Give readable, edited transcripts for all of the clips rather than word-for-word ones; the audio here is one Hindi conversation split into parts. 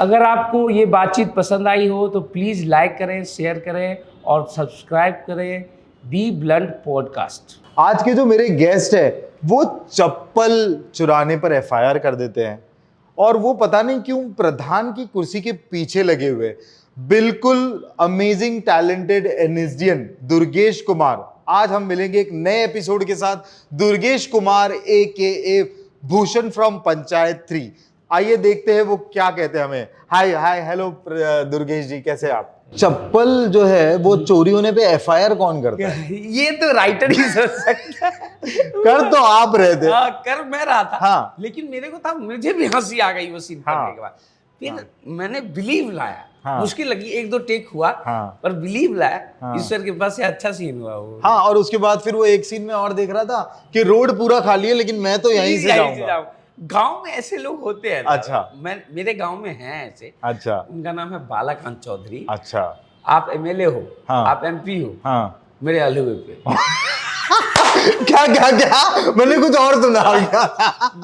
अगर आपको ये बातचीत पसंद आई हो तो प्लीज़ लाइक करें, शेयर करें और सब्सक्राइब करें बी ब्लंट पॉडकास्ट। आज के जो मेरे गेस्ट है वो चप्पल चुराने पर एफआईआर कर देते हैं और वो पता नहीं क्यों प्रधान की कुर्सी के पीछे लगे हुए। बिल्कुल amazing talented NSDN Durgesh Kumar. आज हम मिलेंगे एक नए एपिसोड के साथ। Durgesh Kumar AKA Bhushan from panchayat 3। आइए देखते हैं वो क्या कहते हैं हमें। हाय हाय हेलो दुर्गेश जी, कैसे आप? चप्पल जो है वो चोरी होने पे एफआईआर कौन करता है? ये तो राइटर ही सोच सकता है। कर तो आप रहे थे। कर मैं रहा था। हाँ। लेकिन मेरे को था, मुझे भी हंसी आ गई वो सीन करने के बाद। फिर मैंने बिलीव लाया। मुश्किल लगी, 1-2 टेक हुआ, पर बिलीव लाया। ईश्वर के पास से अच्छा सीन हुआ वो। हाँ, और उसके बाद फिर वो एक सीन में और देख रहा था कि रोड पूरा खाली है लेकिन मैं तो यहीं से जाऊंगा। गांव में ऐसे लोग होते हैं। अच्छा। मेरे गांव में हैं ऐसे। अच्छा। उनका नाम है बालाकांत चौधरी। अच्छा। आप MLA हो। हाँ। आप MP हो। हाँ। मेरे अलवे पे। क्या क्या क्या? मैंने कुछ और सुना।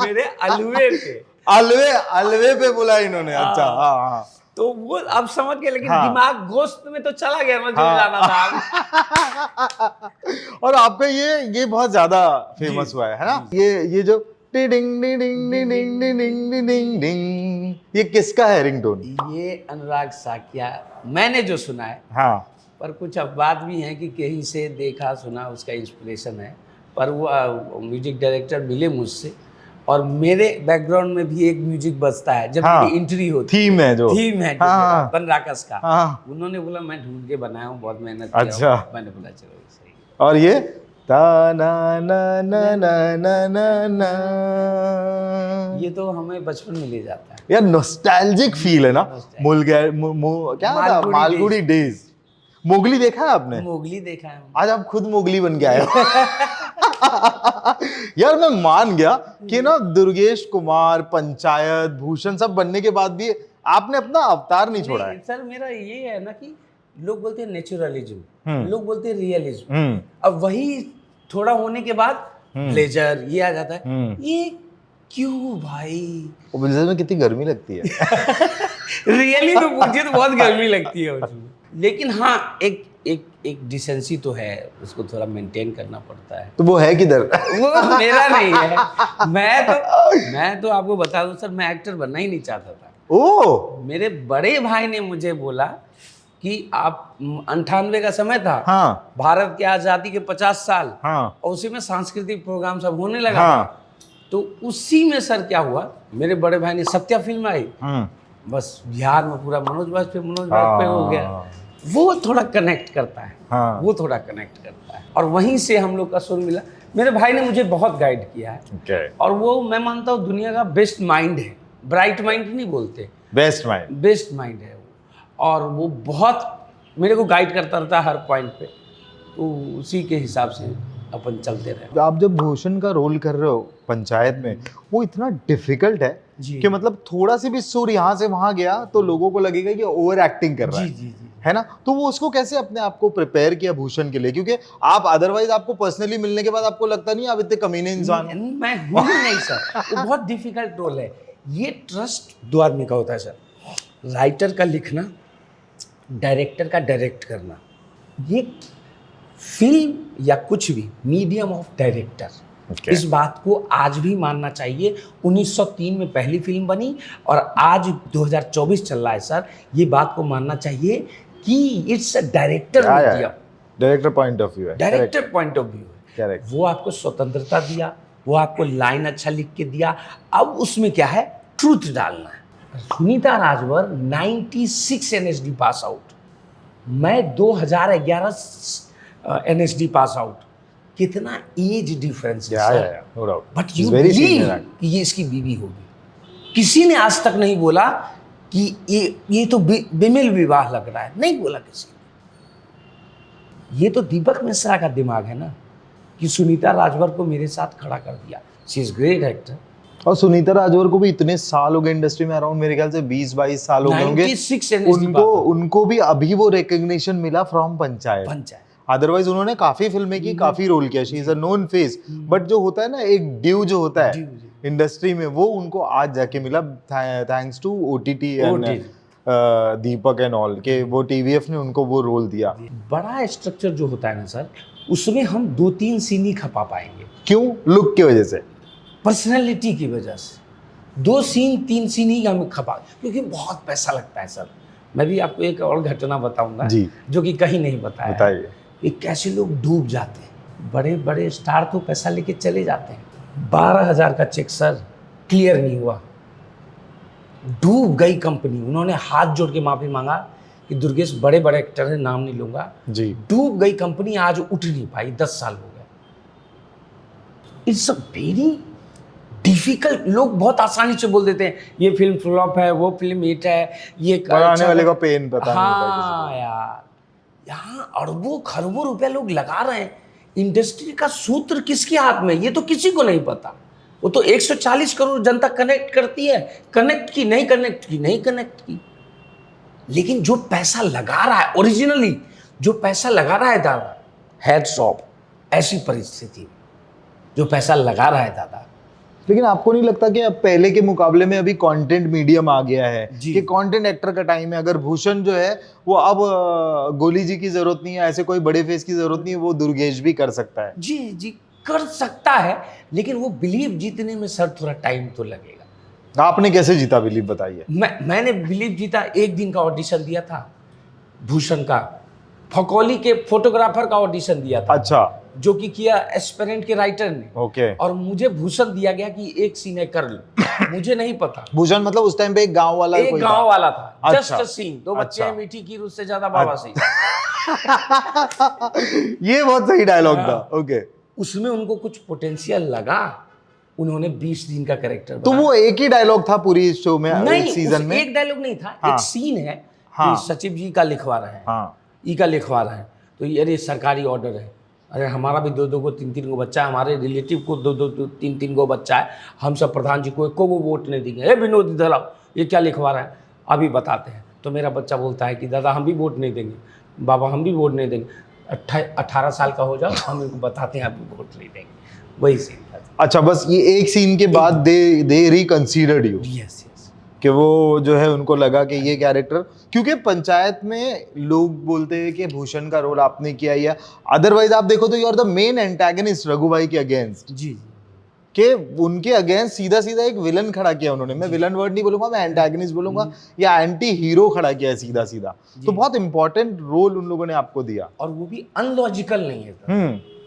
मेरे अलवे पे। अलवे पे बोला इन्होंने। अच्छा। हाँ हाँ। तो वो आप समझ गए, लेकिन दिमाग गोश्त में तो चला गया ना, जो जाना था। और आपका ये बहुत ज्यादा फेमस हुआ है ना? ये जो डिंग डिंग डिंग डिंग डिंग डिंग डिंग डिंग, ये किसका है रिंगटोन? ये अनुराग साकिया, मैंने जो सुना है। हाँ। पर कुछ अपवाद भी हैं कि कहीं से देखा सुना उसका इंस्पिरेशन है। पर वो म्यूजिक डायरेक्टर मिले मुझसे, और मेरे बैकग्राउंड में भी एक म्यूजिक बजता है जब मेरी एंट्री होती है। थीम है जो बन राकस का। उन्होंने बोला मैं ढूंढ के बनाया हूँ, बहुत मेहनत किया। अच्छा। मैंने बोला चलो सही। और ये ता ना ना ना ना ना ना ना, ये तो हमें बचपन में ले जाता है यार। नॉस्टैल्जिक फील है ना। क्या था? मालगुडी डेज। मोगली देखा है आपने? मोगली देखा है। आज आप खुद मोगली बन के आए हो। यार मैं मान गया कि ना दुर्गेश कुमार, पंचायत, भूषण सब बनने के बाद भी आपने अपना अवतार नहीं छोड़ा है। सर मेरा ये है ना कि लोग बोलते हैं नेचुरलिज्म, लोग बोलते हैं रियलिज्म। अब वही थोड़ा होने के बाद ब्लेजर ये आ जाता है। ये क्यों भाई? वो ब्लेजर में कितनी गर्मी लगती है। रियली तो मुझे तो बहुत गर्मी लगती है उसमें। लेकिन हाँ, एक डिसेंसी तो है, उसको थोड़ा मेंटेन करना पड़ता है। तो वो है किधर? वो मेरा नहीं है। मैं तो आपको बता दूं सर, मैं एक्टर बनना ही नहीं चाहता था। ओह। मेरे बड़े भाई ने मुझे बोला कि आप 98 का समय था। हाँ। भारत की आजादी के 50 साल। हाँ। और उसी में सांस्कृतिक प्रोग्राम सब होने लगा। हाँ। तो उसी में सर क्या हुआ, मेरे बड़े भाई ने सत्या फिल्म आई। बस बिहार में पूरा मनोज वाजपेयी हो गया। वो थोड़ा कनेक्ट करता है। हाँ। वो थोड़ा कनेक्ट करता है, और वहीं से हम लोग का सुर मिला। मेरे भाई ने मुझे बहुत गाइड किया है। और वो मैं मानता हूँ दुनिया का बेस्ट माइंड है। ब्राइट माइंड नहीं बोलते, बेस्ट माइंड है वो। और वो बहुत मेरे को गाइड करता रहता है हर पॉइंट पे। तो उसी के हिसाब से अपन चलते रहे। आप जब भूषण का रोल कर रहे हो पंचायत में, वो इतना डिफिकल्ट है कि मतलब थोड़ा सी भी सुर यहाँ से वहां गया तो लोगों को लगेगा कि ओवर एक्टिंग कर रहा है ना? तो वो उसको कैसे अपने आप को प्रिपेयर किया भूषण के लिए? क्योंकि आप अदरवाइज आपको पर्सनली मिलने के बाद आपको लगता नहीं आप इतने कमीने इंसान हो। मैं हूँ नहीं सर। वो बहुत डिफिकल्ट रोल है। ये ट्रस्ट 2 आदमी का होता है सर। राइटर का लिखना, डायरेक्टर का डायरेक्ट करना। ये फिल्म या कुछ भी मीडियम ऑफ डायरेक्टर। इस बात को आज भी मानना चाहिए। 1903 में पहली फिल्म बनी और आज 2024 चल रहा है सर। ये बात को मानना चाहिए कि it's a director medium. Director point of view है। डायरेक्टर पॉइंट ऑफ व्यू है। वो आपको स्वतंत्रता दिया, वो आपको लाइन अच्छा लिख के दिया। अब उसमें क्या है, ट्रूथ डालना है। Sunita Rajvar 96 NSD pass out, मैं 2011 NSD पास आउट। कितना एज डिफरेंस है, बट यू बिलीव कि ये इसकी बीवी होगी। किसी ने आज तक नहीं बोला कि ये तो बेमेल विवाह लग रहा है, नहीं बोला किसी ने। ये तो दीपक मिश्रा का दिमाग है ना कि सुनीता राजवर को मेरे साथ खड़ा कर दिया। She is great actor. और सुनीता राजवर को भी इतने साल हो गए इंडस्ट्री में, अराउंड मेरे ख्याल से 20-22 साल हो गए होंगे। उनको भी अभी वो रिकॉग्निशन मिला फ्रॉम पंचायत। अदरवाइज उन्होंने काफी फिल्में की, काफी रोल किया। She is a known face. But जो होता है ना, एक ड्यू जो होता है इंडस्ट्री में, वो उनको आज जाके मिला thanks to OTT and Deepak and all के वो टीवीएफ ने उनको वो रोल दिया। बड़ा स्ट्रक्चर जो होता है ना सर, उसमें हम 2-3 सीन ही खपा पाएंगे। क्यों? लुक की वजह से, पर्सनैलिटी की वजह से 2 सीन 3 सीन ही हम खपा, क्योंकि बहुत पैसा लगता है सर। मैं भी आपको एक और घटना बताऊंगा जी, जो कि कहीं नहीं बताया, बताइए। कि कैसे लोग डूब जाते हैं। बड़े बड़े स्टार तो पैसा लेके चले जाते हैं। 12,000 का चेक सर क्लियर नहीं हुआ, डूब गई कंपनी। उन्होंने हाथ जोड़ के माफी मांगा कि दुर्गेश बड़े बड़े एक्टर हैं, नाम नहीं लूंगा, जी, डूब गई कंपनी, आज उठ नहीं पाई, 10 साल हो गए। It's a very difficult. लोग बहुत आसानी से बोल देते हैं ये फिल्म फ्लॉप है, वो फिल्म हिट है, ये बनाने वाले को पेन पता नहीं होता किसी हाँ यार, यहाँ अरबों खरबों रुपया लोग लगा रहे हैं। इंडस्ट्री का सूत्र किसके हाथ में, ये तो किसी को नहीं पता। वो तो 140 करोड़ जनता कनेक्ट करती है, कनेक्ट की नहीं कनेक्ट की, नहीं कनेक्ट की। लेकिन जो पैसा लगा रहा है ओरिजिनली, जो पैसा लगा रहा है दादा, हेड्स ऑफ। ऐसी परिस्थिति में जो पैसा लगा रहा है दादा। लेकिन आपको नहीं लगता कि अब पहले के मुकाबले में अभी कंटेंट मीडियम आ गया है जी। कि कंटेंट एक्टर का टाइम है? अगर भूषण जो है वो अब गोली जी की जरूरत नहीं है, ऐसे कोई बड़े फेस की जरूरत नहीं है, वो दुर्गेश भी कर सकता है। जी जी कर सकता है, लेकिन वो बिलीव जीतने में सर थोड़ा टाइम तो लगेगा। आपने कैसे जीता बिलीव, बताइए। मैंने बिलीव जीता, 1 दिन का ऑडिशन दिया था भूषण का, फकौली के फोटोग्राफर का ऑडिशन दिया था। अच्छा, जो कि किया एस्पिरेंट के राइटर ने। ओके। और मुझे भूषण दिया गया कि एक सीन है कर लो। मुझे नहीं पता। भूषण मतलब उस टाइम पे एक गांव वाला एक कोई गांव वाला था, अच्छा। जस्ट अ सीन, 2 बच्चे हैं, मीठी खीर, उससे ज्यादा बाबा से। ये बहुत सही डायलॉग था। ओके। उसमें उनको कुछ पोटेंशियल लगा, उन्होंने 20 दिन का कैरेक्टर तो वो एक ही डायलॉग था पूरी शो में, नहीं, एक सीजन में? एक डायलॉग नहीं था। हाँ। एक सीन है हाँ। कि सचिव जी का लिखवा रहे हैं, हाँ, ई का लिखवा रहे हैं, तो ये अरे सरकारी ऑर्डर है, अरे हमारा भी 2-2 को 3-3 को बच्चा है, हमारे रिलेटिव को 2-2 3-3 को बच्चा है, हम सब प्रधान जी को एको वो वोट नहीं देंगे। ए विनोद इधर आओ, ये क्या लिखवा रहा है, अभी बताते हैं। तो मेरा बच्चा बोलता है कि दादा हम भी वोट नहीं देंगे, बाबा हम भी वोट नहीं देंगे, 18 साल का हो जाओ, हम इनको बताते हैं अभी वोट नहीं देंगे। वही सीन था। अच्छा, बस ये एक सीन के बाद दे रिकंसीडर्ड यू, यस कि वो जो है उनको लगा कि ये कैरेक्टर, क्योंकि पंचायत में लोग बोलते हैं कि भूषण का रोल आपने किया, या अदरवाइज आप देखो तो you are the main antagonist Raghu भाई के अगेंस्ट, जी। कि उनके अगेंस्ट सीधा सीधा एक विलन खड़ा किया उन्होंने। मैं विलन वर्ड नहीं बोलूंगा, मैं एंटागनिस्ट बोलूंगा, या एंटी हीरो खड़ा किया है सीधा सीधा। तो बहुत इंपॉर्टेंट रोल उन लोगों ने आपको दिया, और वो भी अनलॉजिकल नहीं है।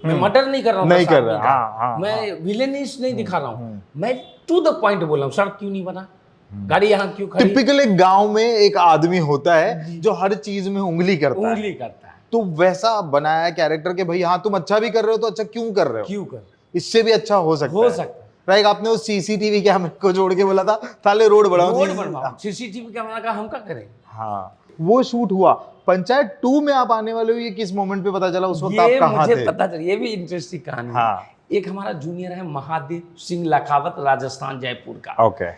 मैं मर्डर नहीं कर रहा हूँ, नहीं कर रहा, हाँ, मैं विलेनिश नहीं दिखा रहा हूँ, मैं टू द पॉइंट बोल रहा हूँ। सड़क क्यों नहीं बना, गाड़ी यहाँ क्यों खड़ी। टिपिकल एक गांव में एक आदमी होता है जो हर चीज में उंगली करता है, तो वैसा बनाया कैरेक्टर के भाई हाँ तुम अच्छा भी कर रहे हो तो अच्छा क्यों कर रहे हो, क्यों कर, इससे भी अच्छा हो सकता है। सकता राइट, आपने उस सीसीटीवी कैमरे को जोड़ के बोला था ताले रोड बढ़ाओ, सीसीटीवी कैमरा का हम क्या करें। हाँ, वो शूट हुआ। पंचायत 2 में आप आने वाले हो, ये किस मोमेंट पे पता चला, उस वक्त आप कहाँ थे? मुझे पता चला, ये भी इंटरेस्टिंग कहानी है। हाँ। एक हमारा जूनियर है महादेव सिंह लखावत, राजस्थान जयपुर का। ओके।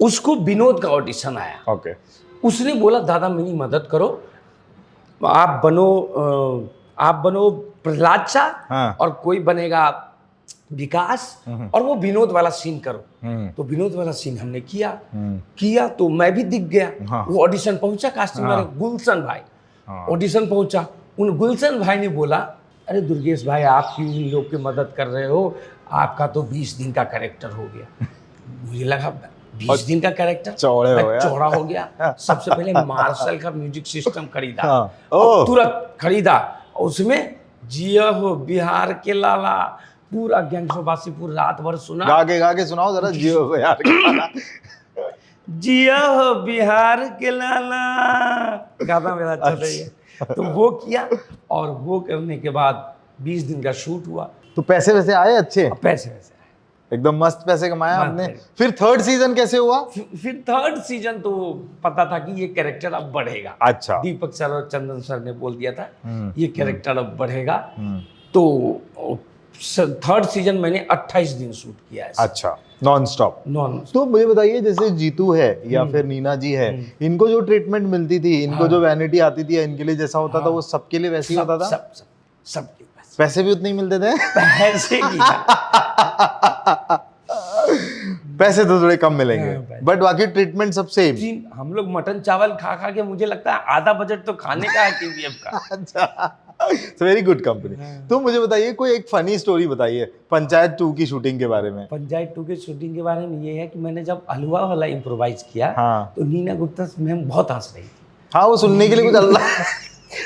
उसको विनोद का ऑडिशन आया। ओके। उसने बोला दादा मेरी मदद करो, आप बनो प्रहलाद चा, हाँ। और कोई बनेगा विकास, और वो विनोद वाला सीन करो। तो विनोद वाला सीन हमने किया तो मैं भी दिख गया। हाँ। वो ऑडिशन पहुंचा, कास्टिंग गुलशन भाई ऑडिशन पहुंचा। उन गुलशन भाई ने बोला अरे दुर्गेश भाई आप क्यों इन लोग की मदद कर रहे हो, आपका तो 20 दिन का कैरेक्टर हो गया। मुझे लगा 20 दिन का कैरेक्टर चौड़ा हो गया। सबसे पहले मार्शल का म्यूजिक सिस्टम खरीदा, हाँ। तुरंत खरीदा। उसमें जिया हो बिहार के लाला, पूरा गैंगस्टर पूरी रात भर सुना। गा के सुनाओ जरा, जियो बिहार के लाला। जिया हो बिहार के लाला, गाना मेरा अच्छा था ये। तो वो किया, और वो करने के बाद 20 दिन का शूट हुआ। तो पैसे वैसे आए अच्छे? पैसे वैसे एकदम मस्त पैसे कमाया आपने। फिर 3rd सीजन कैसे हुआ? फिर 3rd सीजन तो पता था कि ये कैरेक्टर अब बढ़ेगा। अच्छा। दीपक सर और चंदन सर ने बोल दिया था ये कैरेक्टर अब बढ़ेगा। तो 3rd सीजन मैंने 28 दिन शूट किया है। अच्छा, नॉन स्टॉप। तो मुझे बताइए, जैसे जीतू है या फिर नीना जी है, इनको जो ट्रीटमेंट मिलती थी, इनको जो वैनिटी आती थी, इनके लिए जैसा होता था वो सबके लिए वैसे ही होता था? सबके पैसे भी उतने ही मिलते थे? पैसे की पैसे तो थोड़े कम मिलेंगे, हाँ, बट बाकी ट्रीटमेंट सब सेम। हम लोग मटन चावल खा खा के मुझे लगता है आधा बजट तो खाने का है TVF का। अच्छा, वेरी गुड कंपनी। तो मुझे बताइए कोई एक फनी स्टोरी बताइए पंचायत 2 की शूटिंग के बारे में। पंचायत 2 की शूटिंग के बारे में ये है कि मैंने जब हलवा वाला इम्प्रोवाइज किया, हाँ। तो नीना गुप्ता मैम बहुत हंस रही थी। हाँ, वो सुनने के लिए कुछ अल्लाह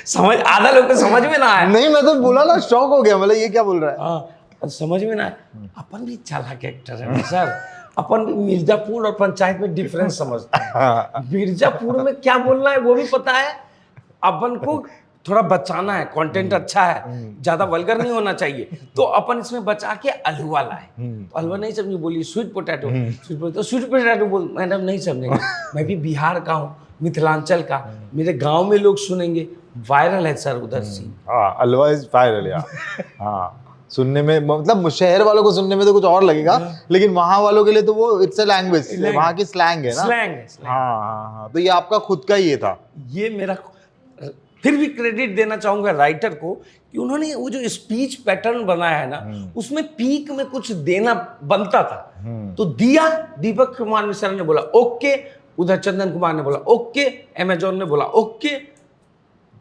समझ, आधा लोग को समझ में ना आया। नहीं, मैं तो बोला ना, शॉक हो गया, मतलब ये क्या बोल रहा है। हाँ, समझ में ना आया। अपन भी चालाक एक्टर है सर, अपन भी मिर्जापुर और पंचायत में डिफरेंस समझते हैं। मिर्जापुर में क्या बोलना है वो भी पता है, अपन को थोड़ा बचाना है, कंटेंट अच्छा है, ज्यादा वल्गर नहीं होना चाहिए, तो अपन इसमें बचा के हलवा लाए। तो हलवा नहीं समझी, बोली स्वीट पोटैटो, स्वीट पोटैटो बोल, मैडम नहीं समझेंगे, मैं भी बिहार का हूँ, मिथिलांचल का, मेरे गांव में लोग सुनेंगे, वायरल है सर उधर से। हाँ, हलवा इज वायरल यार। हाँ, सुनने में मतलब शहर वालों को सुनने में तो कुछ और लगेगा, लेकिन वहां वालों के लिए तो वो इट्स अ लैंग्वेज, वहां की स्लैंग है ना। स्लैंग। हाँ हाँ हाँ, तो ये आपका खुद का ये था। ये मेरा, फिर भी क्रेडिट देना चाहूंगा राइटर को कि उन्होंने वो जो स्पीच पैटर्न बनाया है ना, उसमें पीक में कुछ देना बनता था, तो दिया। दीपक कुमार मिश्रा ने बोला ओके, उधर चंदन कुमार ने बोला ओके, अमेजोन ने बोला ओके,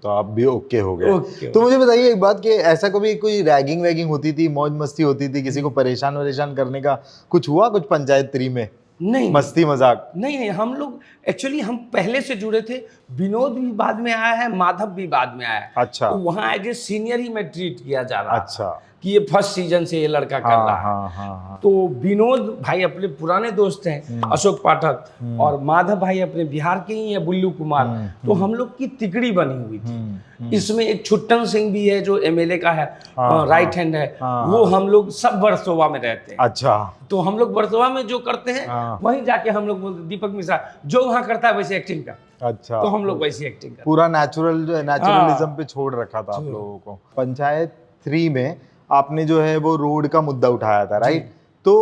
तो आप भी ओके हो गए। तो मुझे बताइए एक बात कि ऐसा कभी कोई रैगिंग वैगिंग होती थी, मौज मस्ती होती थी, किसी को परेशान वरेशान करने का कुछ हुआ कुछ पंचायत 3 में? नहीं, मस्ती मजाक? नहीं, हम लोग एक्चुअली हम पहले से जुड़े थे। विनोद भी बाद में आया है, माधव भी बाद में आया है। अच्छा। तो वहाँ एज ए सीनियर ही मैं ट्रीट किया जा रहा। अच्छा। कि ये फर्स्ट सीजन से ये लड़का कर रहा है। हाँ। तो विनोद भाई अपने पुराने दोस्त हैं, अशोक पाठक, और माधव भाई अपने बिहार के ही हैं, बुल्लू कुमार। तो हम लोग की तिकड़ी बनी हुई थी। इसमें एक छुट्टन सिंह भी है जो MLA का है, राइट हैंड है, वो हम लोग सब वर्सोवा में रहते हैं। अच्छा। तो हम लोग वर्सोवा में जो करते हैं वहीं जाके हम लोग बोलते, दीपक मिश्रा जो वहाँ करता है वैसे एक्टिंग का। अच्छा। तो हम लोग वैसी एक्टिंग कर, पूरा नेचुरल जो है, नेचुरलिज्म पे छोड़ रखा था आप लोगों को। पंचायत 3 में आपने जो है वो रोड का मुद्दा उठाया था, राइट? तो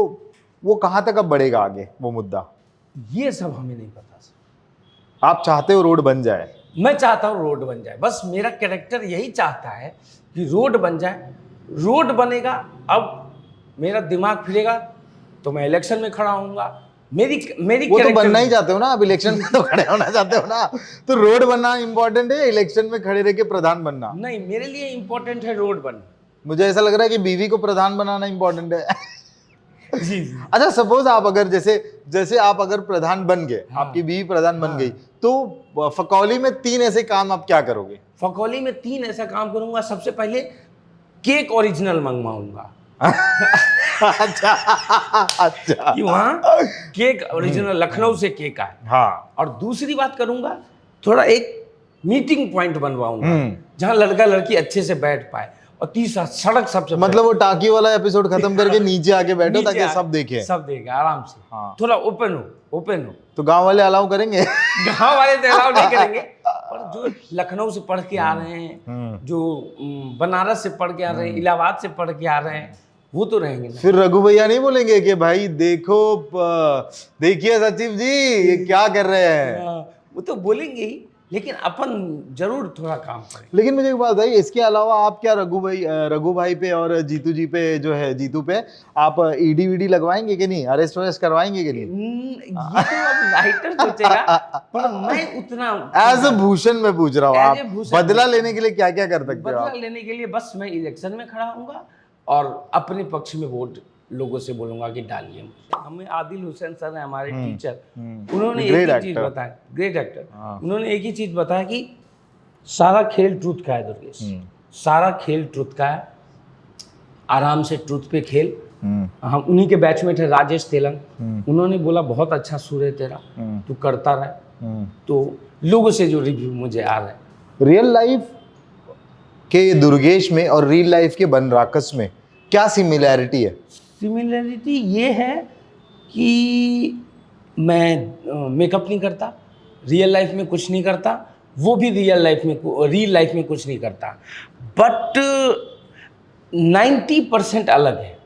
वो कहाँ तक अब बढ़ेगा आगे वो मुद्दा? ये सब हमें नहीं पता सर। आप चाहते हो रोड बन जाए? मैं चाहता हूँ रोड बन जाए, बस मेरा कैरेक्टर यही चाहता है कि रोड बन जाए। रोड बनेगा, अब मेरा दिमाग फिरेगा तो मैं इलेक्शन में खड़ा होऊंगा। मेरी वो तो बनना ही चाहते हो ना आप, इलेक्शन में तो खड़े होना चाहते हो ना। तो रोड बनना इंपॉर्टेंट है, इलेक्शन में खड़े रह के प्रधान बनना? नहीं, मेरे लिए इंपॉर्टेंट है रोड बनना। मुझे ऐसा लग रहा है कि बीवी को प्रधान बनाना इंपॉर्टेंट है। जी। अच्छा, सपोज आप अगर जैसे आप अगर प्रधान बन गए, आपकी बीवी प्रधान बन गई, तो फकौली में 3 ऐसे काम आप क्या करोगे? फकौली में 3 ऐसा काम करूंगा। सबसे पहले केक ओरिजिनल मंगवाऊंगा। अच्छा। कि वहाँ केक ओरिजिनल लखनऊ से केक आए। हाँ। और दूसरी बात करूंगा, थोड़ा एक मीटिंग पॉइंट बनवाऊंगा जहाँ लड़का लड़की अच्छे से बैठ पाए। और तीसरा, सड़क सबसे, मतलब वो टाकी वाला एपिसोड खत्म करके नीचे आके बैठो ताकि सब देखें। सब देखें आराम से। हाँ। थोड़ा ओपन हो। तो गांव वाले अलाउ करेंगे? गांव वाले तो अलाउ नहीं करेंगे, पर जो लखनऊ से पढ़ के आ रहे हैं, जो बनारस से पढ़ के आ रहे हैं, इलाहाबाद से पढ़ के आ रहे हैं, वो तो रहेंगे ना। फिर रघु भैया नहीं बोलेंगे कि भाई देखो, देखिए सचिव जी ये क्या कर रहे हैं? वो तो बोलेंगे ही, लेकिन अपन जरूर थोड़ा काम करें। लेकिन मुझे एक बात बताइए, इसके अलावा आप क्या रघु भाई पे और जीतू जी पे जो है, जीतू पे आप ईडी वीडी लगवाएंगे कि नहीं? अरेस्ट वरेस्ट करवाएंगे कि नहीं? ये तो अब राइटर सोचेगा, पर मैं उतना एज अ भूषण में पूछ रहा हूँ, आप बदला लेने के लिए क्या क्या कर सकते हो? बदला लेने के लिए बस मैं इलेक्शन में खड़ा होऊंगा और अपने पक्ष में वोट लोगों से बोलूंगा कि डालिए मुझे। हमें आदिल हुसैन सर है हमारे टीचर, उन्होंने एक ही चीज बताया, ग्रेट एक्टर, उन्होंने एक ही चीज बताया कि सारा खेल ट्रुथ का है दुर्गेश, सारा खेल ट्रुथ का है, आराम से ट्रुथ पे खेल। हम उन्हीं के बैचमेट है राजेश तेलंग, उन्होंने बोला बहुत अच्छा सुर है तेरा, तू करता रहे। तो लोगों से जो रिव्यू मुझे आ रहा है, रियल लाइफ के दुर्गेश में और रियल लाइफ के बनराकस में क्या सिमिलैरिटी है? सिमिलरिटी ये है कि मैं मेकअप नहीं करता, रियल लाइफ में कुछ नहीं करता, वो भी रियल लाइफ में कुछ नहीं करता, बट 90% अलग है।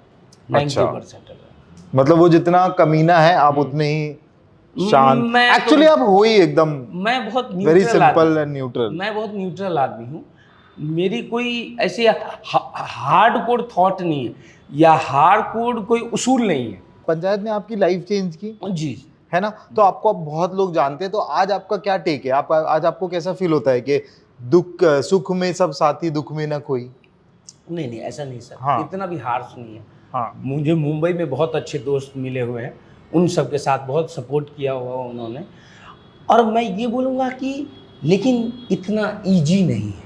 90% अलग। मतलब वो जितना कमीना है आप उतने ही शांत, एक्चुअली आप हो ही एकदम, मैं बहुत वेरी सिंपल एंड न्यूट्रल। मैं बहुत न्यूट्रल आदमी हूँ। मेरी कोई ऐसी हार्ड कोड थॉट नहीं है या हार्ड कोड कोई उसूल नहीं है। पंचायत ने आपकी लाइफ चेंज की, जी। है ना? तो आपको अब बहुत लोग जानते हैं, तो आज आपका क्या टेक है? आप आज आपको कैसा फील होता है कि दुख सुख में सब साथी, दुख में ना कोई? नहीं नहीं, ऐसा नहीं सर, हाँ। इतना भी हार्श नहीं है। हाँ। मुझे मुंबई में बहुत अच्छे दोस्त मिले हुए हैं, उन सब के साथ बहुत सपोर्ट किया हुआ उन्होंने। और मैं ये बोलूँगा कि लेकिन इतना ईजी नहीं है।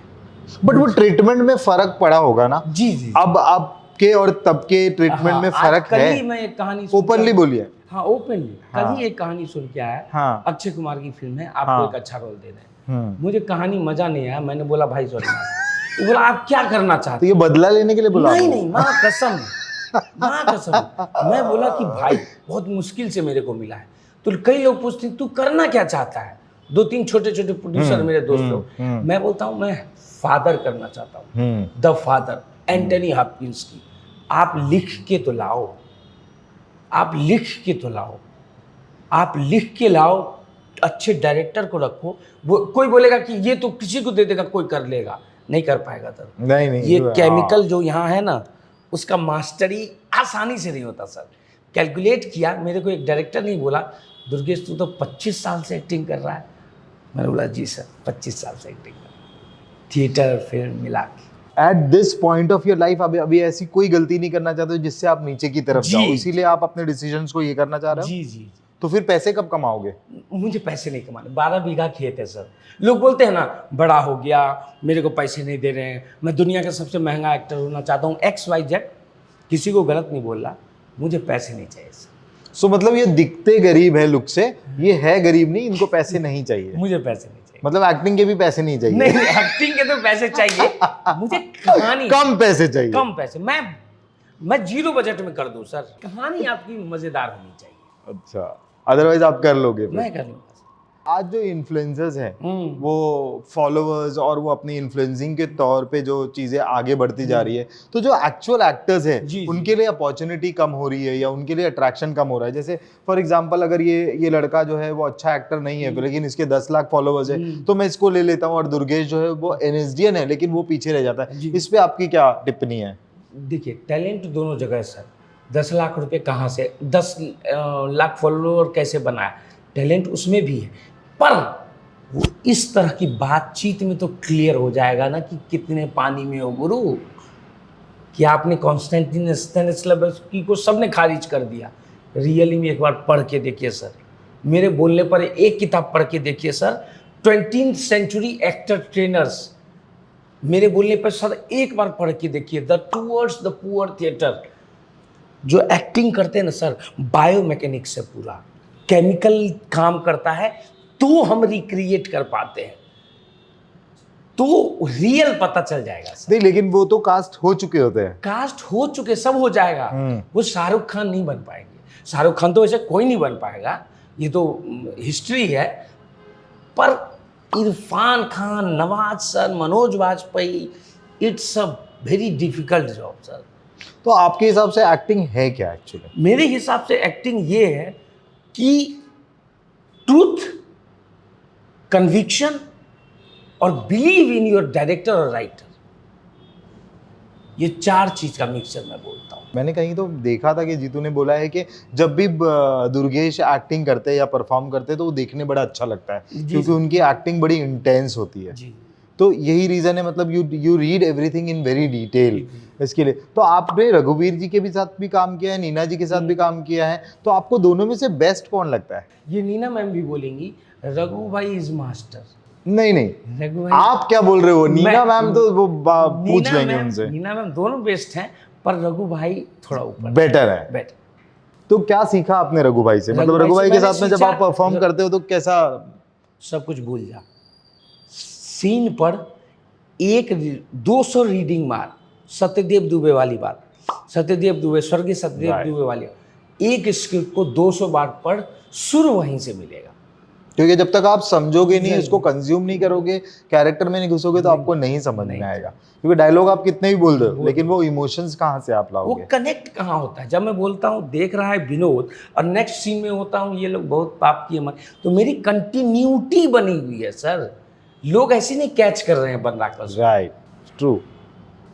बट वो ट्रीटमेंट में फर्क पड़ा होगा ना? जी जी। अब आपके और तब के ट्रीटमेंट में फर्क कल है? ही मैं एक कहानी सुन के ओपनली आया। बोलिए। हाँ ओपनली, कल हाँ। ही एक कहानी सुन के आया। हाँ। अक्षय कुमार की फिल्म है, आपको हाँ। एक अच्छा रोल दे रहे हैं। हम्म। मुझे कहानी मजा नहीं आया, मैंने बोला भाई सॉरी। वो बोला आप क्या करना चाहते तो ये बदला लेने के लिए बोला? नहीं नहीं, माँ कसम, माँ कसम। मैं बोला कि भाई बहुत मुश्किल से मेरे को मिला है। तो कई लोग पूछते हैं तू करना क्या चाहता है, 2-3 छोटे छोटे प्रोड्यूसर मेरे दोस्त लोग। मैं बोलता हूँ मैं फादर करना चाहता हूँ, द फादर, एंटनी हॉपकिंस की। आप लिख के तो लाओ, आप लिख के तो लाओ, आप लिख के लाओ, अच्छे डायरेक्टर को रखो। वो कोई बोलेगा कि ये तो किसी को दे देगा, कोई कर लेगा, नहीं कर पाएगा सर। नहीं ये केमिकल जो यहाँ है ना, उसका मास्टरी आसानी से नहीं होता सर। कैलकुलेट किया, मेरे को एक डायरेक्टर नहीं बोला दुर्गेश तू तो 25 साल से एक्टिंग कर रहा है। मैंने बोला जी सर 25 साल से एक्टिंग कर रहा हूँ, थिएटर फिल्म मिला के। At this point of your life अभी ऐसी कोई गलती नहीं करना चाहते हो जिससे आप नीचे की तरफ जाओ, इसीलिए आप अपने डिसीजंस को ये करना चाह रहे हो? जी जी। तो फिर पैसे कब कमाओगे? मुझे पैसे नहीं कमाने, 12 बीघा खेत है सर। लोग बोलते हैं ना बड़ा हो गया, मेरे को पैसे नहीं दे रहे हैं, मैं दुनिया का सबसे महंगा एक्टर होना चाहता हूँ, XYZ। किसी को गलत नहीं बोल रहा, मुझे पैसे नहीं चाहिए सर। सो मतलब ये दिखते गरीब है लुक से, ये है गरीब नहीं, इनको पैसे नहीं चाहिए। मुझे पैसे नहीं चाहिए। मतलब एक्टिंग के भी पैसे नहीं चाहिए? नहीं, एक्टिंग के तो पैसे चाहिए, मुझे कहानी कम पैसे चाहिए। कम पैसे। मैं 0 बजट में कर दूं सर, कहानी आपकी मजेदार होनी चाहिए। अच्छा, अदरवाइज आप कर लोगे फिर? मैं कर लूँगा। आज जो इन्फ्लुएंसर्स हैं वो फॉलोअर्स और वो अपनी इन्फ्लुएंसिंग के तौर पे जो चीज़ें आगे बढ़ती जा रही है, तो जो एक्चुअल एक्टर्स हैं उनके लिए अपॉर्चुनिटी कम हो रही है या उनके लिए अट्रैक्शन कम हो रहा है? जैसे फॉर एग्जांपल अगर ये लड़का जो है वो अच्छा एक्टर नहीं है लेकिन इसके 10 लाख फॉलोअर्स है तो मैं इसको ले लेता हूँ, और दुर्गेश जो है वो NSDN है लेकिन वो पीछे रह जाता है। इस पे आपकी क्या टिप्पणी है? देखिए टैलेंट दोनों जगह है सर। 10 लाख रुपए कहाँ से, 10 लाख फॉलोअर कैसे बनाया, टैलेंट उसमें भी है। पर वो इस तरह की बातचीत में तो क्लियर हो जाएगा ना कि कितने पानी में हो गुरु। कि आपने कॉन्स्टेंटिन स्टेनिस्लवस्की को सबने खारिज कर दिया, रियली में एक बार पढ़ के देखिए सर। मेरे बोलने पर एक किताब पढ़ के देखिए sir, 20th century actor trainers. मेरे बोलने पर सर एक बार पढ़ के देखिए, the towards the poor theatre. जो एक्टिंग करते हैं ना सर, बायोमैकेनिक्स से पूरा केमिकल काम करता है तो हम रिक्रिएट कर पाते हैं, तो रियल पता चल जाएगा सर। नहीं लेकिन वो तो कास्ट हो चुके होते हैं। कास्ट हो चुके, सब हो जाएगा। वो शाहरुख खान नहीं बन पाएंगे, शाहरुख खान तो ऐसे कोई नहीं बन पाएगा, ये तो हिस्ट्री है। पर Irfan Khan, Nawaz sir, Manoj Vajpayee, it's a very difficult job sir. तो आपके हिसाब से एक्टिंग है क्या एक्चुअली? मेरे हिसाब से एक्टिंग ये है कि ट्रूथ, कन्विक्शन और बिलीव इन योर डायरेक्टर और राइटर, ये 4 चीज का मिक्सचर मैं बोलता हूँ। मैंने कहीं तो देखा था कि जीतू ने बोला है कि जब भी दुर्गेश एक्टिंग करते हैं या परफॉर्म करते हैं तो वो देखने बड़ा अच्छा लगता है क्योंकि उनकी एक्टिंग बड़ी इंटेंस होती है। जी। तो यही रीजन है, मतलब you read everything in very detail इसके लिए। तो आपने रघुवीर जी के भी साथ भी काम किया है, नीना जी के साथ भी काम किया है, तो आपको दोनों में से बेस्ट कौन लगता है? ये नीना मैम भी बोलेंगी रघु भाई इज मास्टर। नहीं नहीं, रघु भाई आप क्या बोल रहे हो? नीना मैम तो वो पूछ लेंगे मैम, उनसे। नीना मैम दोनों बेस्ट हैं, पर रघु भाई थोड़ा ऊपर बेटर है। बेटर। तो क्या सीखा आपने रघु भाई से? मतलब रघु भाई के साथ में जब आप परफॉर्म करते हो तो कैसा? सब कुछ भूल जा, सीन पर 200 रीडिंग मार। सत्यदेव दुबे वाली बात, सत्यदेव दुबे, स्वर्गीय सत्यदेव दुबे वाली, एक स्क्रिप्ट को 200 बार पढ़, सुर वहीं से मिलेगा। क्योंकि जब तक आप समझोगे नहीं, उसको कंज्यूम नहीं करोगे, कैरेक्टर में नहीं घुसोगे तो आपको नहीं समझ में आएगा। क्योंकि डायलॉग आप कितने भी बोल रहे हो लेकिन वो इमोशंस कहाँ से आप लाओगे? वो कनेक्ट कहाँ होता है? जब मैं बोलता हूँ देख रहा है विनोद और नेक्स्ट सीन में होता हूँ ये लोग बहुत पाप किए मत, तो मेरी कंटिन्यूटी बनी हुई है सर। लोग ऐसे नहीं कैच कर रहे हैं बंदा का। Right, true.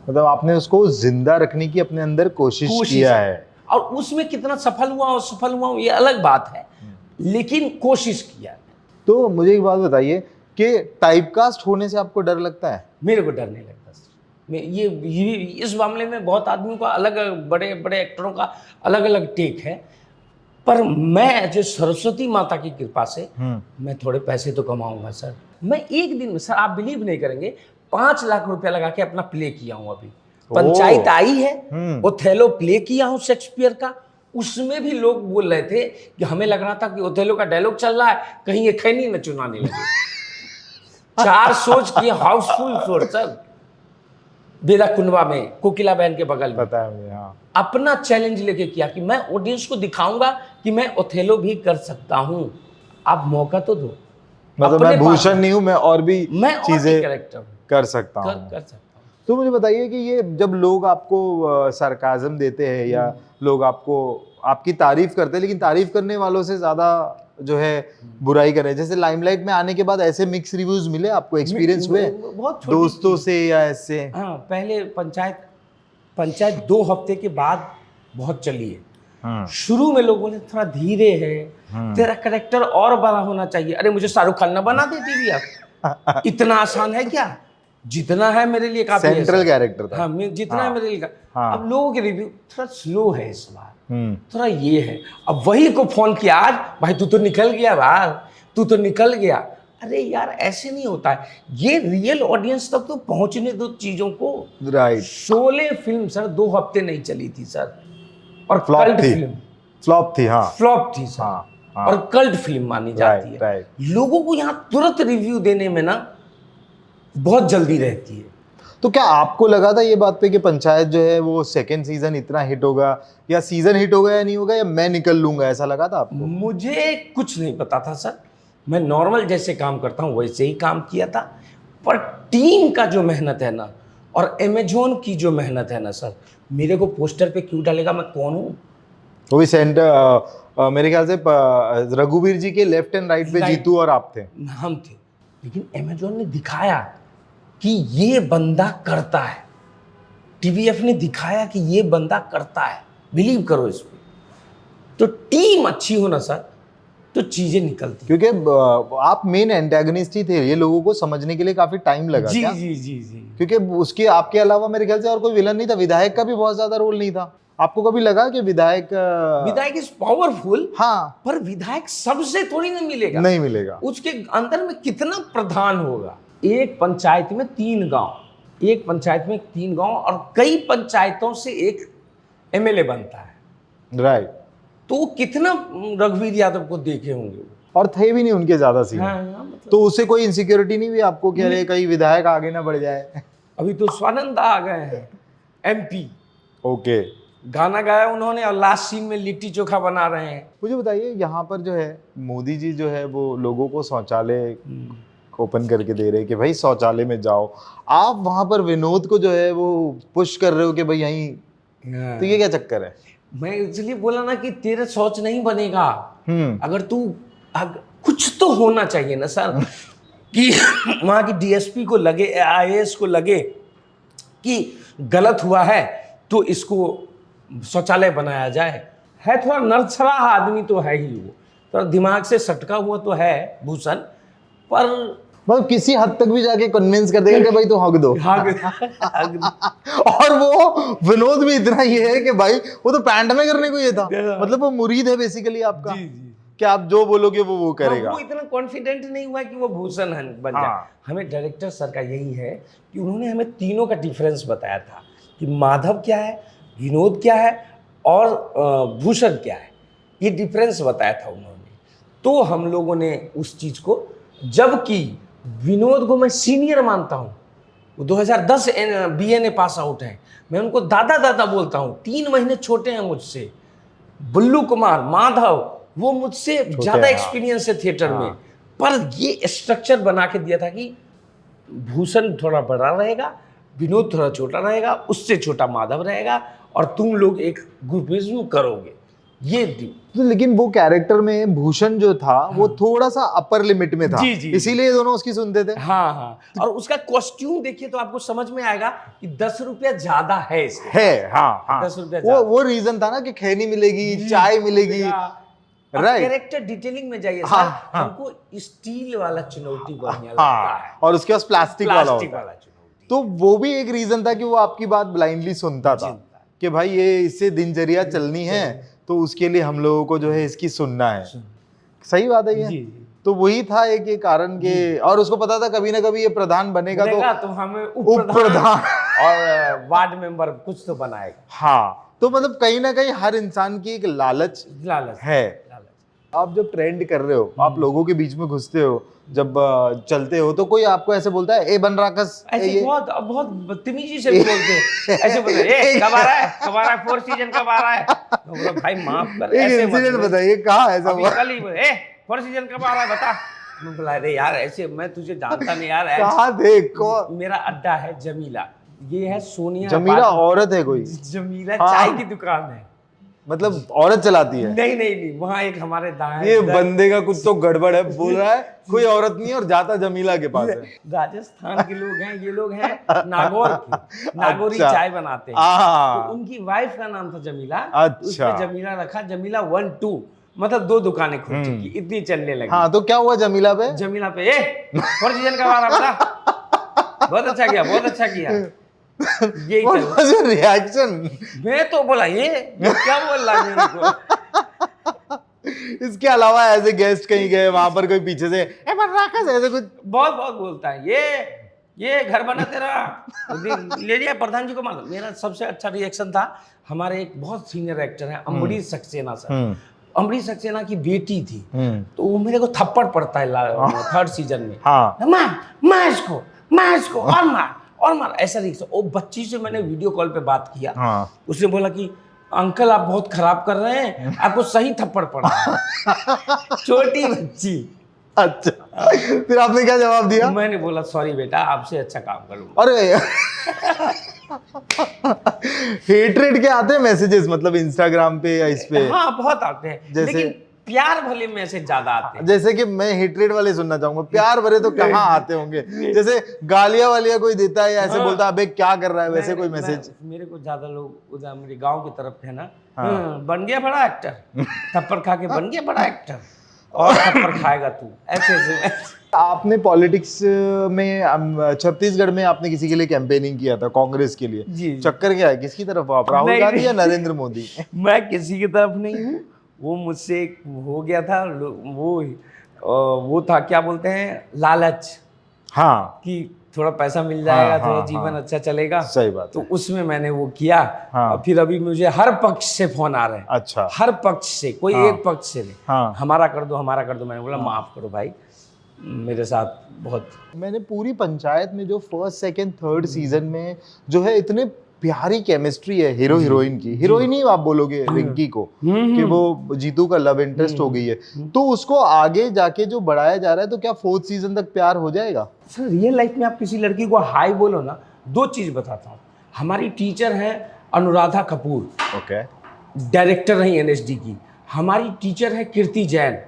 मतलब आपने उसको जिंदा रखने की अपने अंदर कोशिश किया है। और उसमें कितना सफल हुआ और सफल हुआ हूं, ये अलग बात है, लेकिन कोशिश किया। तो मुझे एक बात बताइए कि टाइपकास्ट होने से आपको डर लगता है? मेरे को डर नहीं लगता सर। मैं ये इस मामले में बहुत आदमियों का अलग, बड़े बड़े एक्टरों का अलग अलग टेक है, पर मैं जो सरस्वती माता की कृपा से मैं थोड़े पैसे तो कमाऊंगा सर। मैं एक दिन में सर, आप बिलीव नहीं करेंगे, 5 लाख रुपया लगा के अपना प्ले किया हूं। अभी पंचायत आई है, ओथेलो प्ले किया हूं शेक्सपियर का। उसमें भी लोग बोल रहे थे कि हमें लग रहा था कि ओथेलो का डायलॉग चल रहा है, कहीं ये खैनी न चुनाने लगे। 4 शोज किए, हाउसफुल शो सर, बेदा कुंडवा में, कोकिला बहन के बगल में। पता है मुझे, हाँ। अपना चैलेंज लेके किया कि मैं ऑडियंस को दिखाऊंगा कि मैं ओथेलो भी कर सकता हूं, आप मौका तो दो। मतलब मैं भूषण नहीं हूं, मैं और भी चीजें कैरेक्टर कर सकता हूं। कर सकता हूं। तो मुझे बताइए कि ये जब लोग आपको सरकाज़म देते हैं या लोग आपको आपकी तारीफ करते हैं, लेकिन तारीफ करने वालों से ज्यादा जो है बुराई कर रहे हैं, जैसे लाइमलाइट में आने के बाद ऐसे मिक्स रिव्यूज मिले आपको, एक्सपीरियंस हुए दोस्तों से या ऐसे? हाँ, पहले पंचायत 2 हफ्ते के बाद बहुत चली है। शुरू में लोग बोले थोड़ा धीरे है, तेरा कैरेक्टर और बड़ा होना चाहिए। अरे मुझे शाहरुख खान ने बना देती भी आप, इतना आसान है क्या? जितना है मेरे लिए काफी, सेंट्रल कैरेक्टर था। हाँ, जितना है मेरे लिए अब लोगों के रिव्यू थोड़ा स्लो है इस बार, थोड़ा ये है। अब वही को फोन किया आज, भाई तू तो निकल गया बाहर, तू तो निकल गया। अरे यार ऐसे नहीं होता है, ये रियल ऑडियंस तक तो पहुंचने दो चीजों को। राइट। शोले फिल्म सर 2 हफ्ते नहीं चली थी सर, और कल्ट फिल्म, फ्लॉप थी, हाँ, फ्लॉप थी सर, हाँ। और कल्ट फिल्म मानी जाती है। राइट। लोगों को यहाँ तुरंत रिव्यू देने में ना बहुत जल्दी रहती है। तो क्या आपको लगा था ये बात पे कि पंचायत जो है वो सेकंड सीजन इतना हिट होगा, या सीजन हिट होगा या नहीं होगा, या मैं निकल लूंगा, ऐसा लगा था आपको? मुझे कुछ नहीं पता था सर, मैं नॉर्मल जैसे काम करता हूँ वैसे ही काम किया था। पर टीम का जो मेहनत है ना, और अमेजोन की जो मेहनत है ना सर, मेरे को पोस्टर पे क्यों डालेगा, मैं कौन हूँ? वो भी सेंटर मेरे ख्याल से रघुवीर जी के लेफ्ट एंड राइट पे जीतू और आप थे। हम थे, लेकिन अमेजोन ने दिखाया कि ये बंदा करता है, टीवीएफ ने दिखाया कि ये बंदा करता है, बिलीव करो इस पे। तो टीम अच्छी हो ना सर, तो चीजें निकलती। क्योंकि आप मेन एंटेगनिस्ट ही थे, ये लोगों को समझने के लिए काफी टाइम लगा। जी क्या? जी जी जी। क्योंकि उसके आपके अलावा मेरे ख्याल से और कोई विलन नहीं था, विधायक का भी बहुत ज्यादा रोल नहीं था। आपको कभी लगा कि विधायक इज पावरफुल? हाँ, पर विधायक सबसे थोड़ी ना मिलेगा, नहीं मिलेगा। उसके अंदर में कितना प्रधान होगा। एक पंचायत में 3 गांव, एक पंचायत में 3 गांव, और कई पंचायतों से एक एमएलए बनता है। राइट। तो कितना रघुवीर यादव को देखे होंगे, और थे भी नहीं उनके ज्यादा सीन। हाँ, मतलब। तो उससे कोई इनसिक्योरिटी नहीं हुई आपको कि अरे कहीं विधायक आगे ना बढ़ जाए? अभी तो स्वानंद आ गए हैं एमपी, ओके, गाना गाया उन्होंने, और लास्ट सीन में लिट्टी चोखा बना रहे हैं। मुझे बताइए यहाँ पर जो है मोदी जी जो है वो लोगों को शौचालय ओपन करके दे रहे हैं कि भाई शौचालय में जाओ, आप वहां पर विनोद को जो है वो पुश कर रहे हो कि भाई यहीं, तो ये क्या चक्कर है? मैं इसलिए बोला ना कि तेरा शौच नहीं बनेगा अगर तू कुछ तो होना चाहिए ना सर कि वहां की डीएसपी को लगे, आईएएस को लगे कि गलत हुआ है तो इसको शौचालय बनाया जाए। है थोड़ा नरछराह आदमी तो है ही, वो थोड़ा दिमाग से सटका हुआ तो है भूषण, पर मतलब किसी हद तक भी जाके कन्विंस कर देगा कि भाई तो हक दो। और वो विनोद भी इतना ये है कि भाई वो तो पैंट में करने को ये था, मतलब वो मुरीद है बेसिकली आपका। जी जी। कि आप जो बोलोगे वो करेगा। वो इतना कॉन्फिडेंट नहीं हुआ कि वो भूषण बन जाए। हमें डायरेक्टर सर का यही है कि उन्होंने हमें तीनों का डिफरेंस बताया था कि माधव क्या है, विनोद क्या है और भूषण क्या है, ये डिफरेंस बताया था उन्होंने। तो हम लोगों ने उस चीज को, जबकि विनोद को मैं सीनियर मानता हूँ, वो 2010 बीएनए पास आउट है, मैं उनको दादा दादा बोलता हूँ, 3 महीने छोटे हैं मुझसे। बुल्लू कुमार, माधव, वो मुझसे ज्यादा एक्सपीरियंस है थिएटर में, पर ये स्ट्रक्चर बना के दिया था कि भूषण थोड़ा बड़ा रहेगा, विनोद थोड़ा छोटा रहेगा, उससे छोटा माधव रहेगा, और तुम लोग एक ग्रुपिज्म करोगे। ये तो लेकिन वो कैरेक्टर में भूषण जो था वो थोड़ा सा अपर लिमिट में था, जी। इसीलिए दोनों उसकी सुनते थे। हाँ हाँ, और उसका कॉस्ट्यूम देखिए तो आपको समझ में आएगा कि 10 रुपया ज्यादा है इसके। है, हाँ हाँ, 10 रुपया वो रीजन था ना कि खैनी मिलेगी, चाय मिलेगी, राइट। कैरेक्टर डिटेलिंग में जाइए हाँ, सर, हाँ। हमको स्टील वाला चुनौती बढ़िया लगता है, हाँ, और उसके पास प्लास्टिक वाला प्लास्टिक होता है। वाला चुनौती। तो वो भी एक रीजन था कि वो आपकी बात ब्लाइंडली सुनता था कि भाई ये इससे दिनचर्या चलनी है, तो उसके लिए हम लोगों को जो है इसकी सुनना है। सही बात है ये। जी। तो वही था एक ये कारण के, और उसको पता था कभी ना कभी ये प्रधान बनेगा तो हमें उप प्रधान और वार्ड मेंबर कुछ तो बनाएगा। हाँ, तो मतलब कहीं ना कहीं हर इंसान की एक लालच है। आप जब ट्रेंड कर रहे हो, आप लोगों के बीच में घुसते हो, जब चलते हो, तो कोई आपको ऐसे बोलता है ए बन राकस, ऐसे बहुत बदतमीजी से बोलते हैं, ऐसे बोलते हैं ए कब आ रहा है, 4 सीजन कब आ रहा है। तो बोला भाई माफ कर, एक ऐसे इंसिडेंट बताइए, कहाँ ऐसा हुआ? कल ही बोले 4 सीजन कब आ रहा है बता। मैं बोला अरे यार ऐसे मैं तुझे जानता नहीं यार, कहाँ थे? मेरा अड्डा है जमीला, ये है सोनिया। जमीला औरत है कोई? जमीला चाय की दुकान है, मतलब औरत चलाती है? नहीं, वहाँ एक हमारे ये बंदे का कुछ तो गड़बड़ है, बोल रहा है कोई औरत नहीं है और जाता जमीला के पास है। राजस्थान के लोग हैं ये लोग, हैं नागौर के, नागौरी अच्छा। चाय बनाते हैं, तो उनकी वाइफ का नाम था जमीला। अच्छा। उसने जमीला रखा, जमीला 1 2, मतलब 2 दुकानें खुल चुकी, इतनी चलने लगी। हाँ, तो क्या हुआ जमीला पे? जमीला पे 4 सीजन का वारा बता, बहुत अच्छा किया, बहुत अच्छा किया, यही चल रिएक्शन। मैं तो बोला ये क्या बोल रहा है मेरे को। इसके अलावा एज ए गेस्ट कहीं गए, वहां पर कोई पीछे से ए बन राकस ऐसे कुछ बहुत बोलता है, ये घर बना तेरा, ले लिया प्रधान जी को मार। मेरा सबसे अच्छा रिएक्शन था, हमारे एक बहुत सीनियर एक्टर हैं अम्बरीश सक्सेना सर, अम्बरीश सक्सेना की बेटी थी, तो वो मेरे को थप्पड़ पड़ता है 3rd सीजन में, मार इसको और मार ऐसा रिएक्शन। वो बच्ची से मैंने वीडियो कॉल पे बात किया, उसने बोला कि अंकल आप बहुत खराब कर रहे हैं, आपको सही थप्पड़ पड़ा है। छोटी बच्ची। अच्छा, फिर आपने क्या जवाब दिया? मैंने बोला सॉरी बेटा, आपसे अच्छा काम करूंगा। अरे हेटरेट के आते हैं मैसेजेस, मतलब इंस्टाग्राम पे या इस पे? हाँ बहुत आते हैं, लेकिन प्यार भले मैसेज ज्यादा आते हैं। जैसे कि मैं हेटरेट वाले सुनना चाहूंगा, प्यार भरे तो कहाँ आते होंगे? जैसे गालियां वालियां कोई देता है या ऐसे बोलता है अबे क्या कर रहा है, वैसे कोई मैसेज? मेरे को ज्यादा लोग उधर मेरे गांव की तरफ है ना, बन गया बड़ा एक्टर, थप्पड़ खा के बन गया बड़ा एक्टर, और थप्पड़ खाएगा तू, ऐसे। आपने पॉलिटिक्स में छत्तीसगढ़ में आपने किसी के लिए कैंपेनिंग किया था, कांग्रेस के लिए। जी। चक्कर क्या है, किसकी तरफ हो आप, राहुल गांधी या नरेंद्र मोदी? मैं किसी की तरफ नहीं हूँ, वो मुझसे हो गया था, वो था क्या बोलते हैं, लालच। हाँ, कि थोड़ा पैसा मिल जाएगा, थोड़ा हाँ, जीवन अच्छा चलेगा। सही बात तो है। उसमें मैंने वो किया। और फिर अभी मुझे हर पक्ष से फोन आ रहे हैं। अच्छा। हर पक्ष से, कोई एक पक्ष से नहीं, हमारा कर दो हमारा कर दो। मैंने बोला माफ करो भाई, मेरे साथ बहुत। मैंने पूरी पंचायत में जो 1st, 2nd, 3rd सीजन में जो है इतने प्यारी केमिस्ट्री है हीरो हीरोइन की, हीरोइन ही आप बोलोगे रिंकी को कि वो जीतू का लव इंटरेस्ट हो गई है, तो उसको आगे जाके जो बढ़ाया जा रहा है, तो क्या 4th सीजन तक प्यार हो जाएगा? सर रियल लाइफ में आप किसी लड़की को हाई बोलो ना, 2 चीज बताता हूँ। हमारी टीचर है अनुराधा कपूर, ओके, डायरेक्टर रही NSD की। हमारी टीचर है कीर्ति जैन,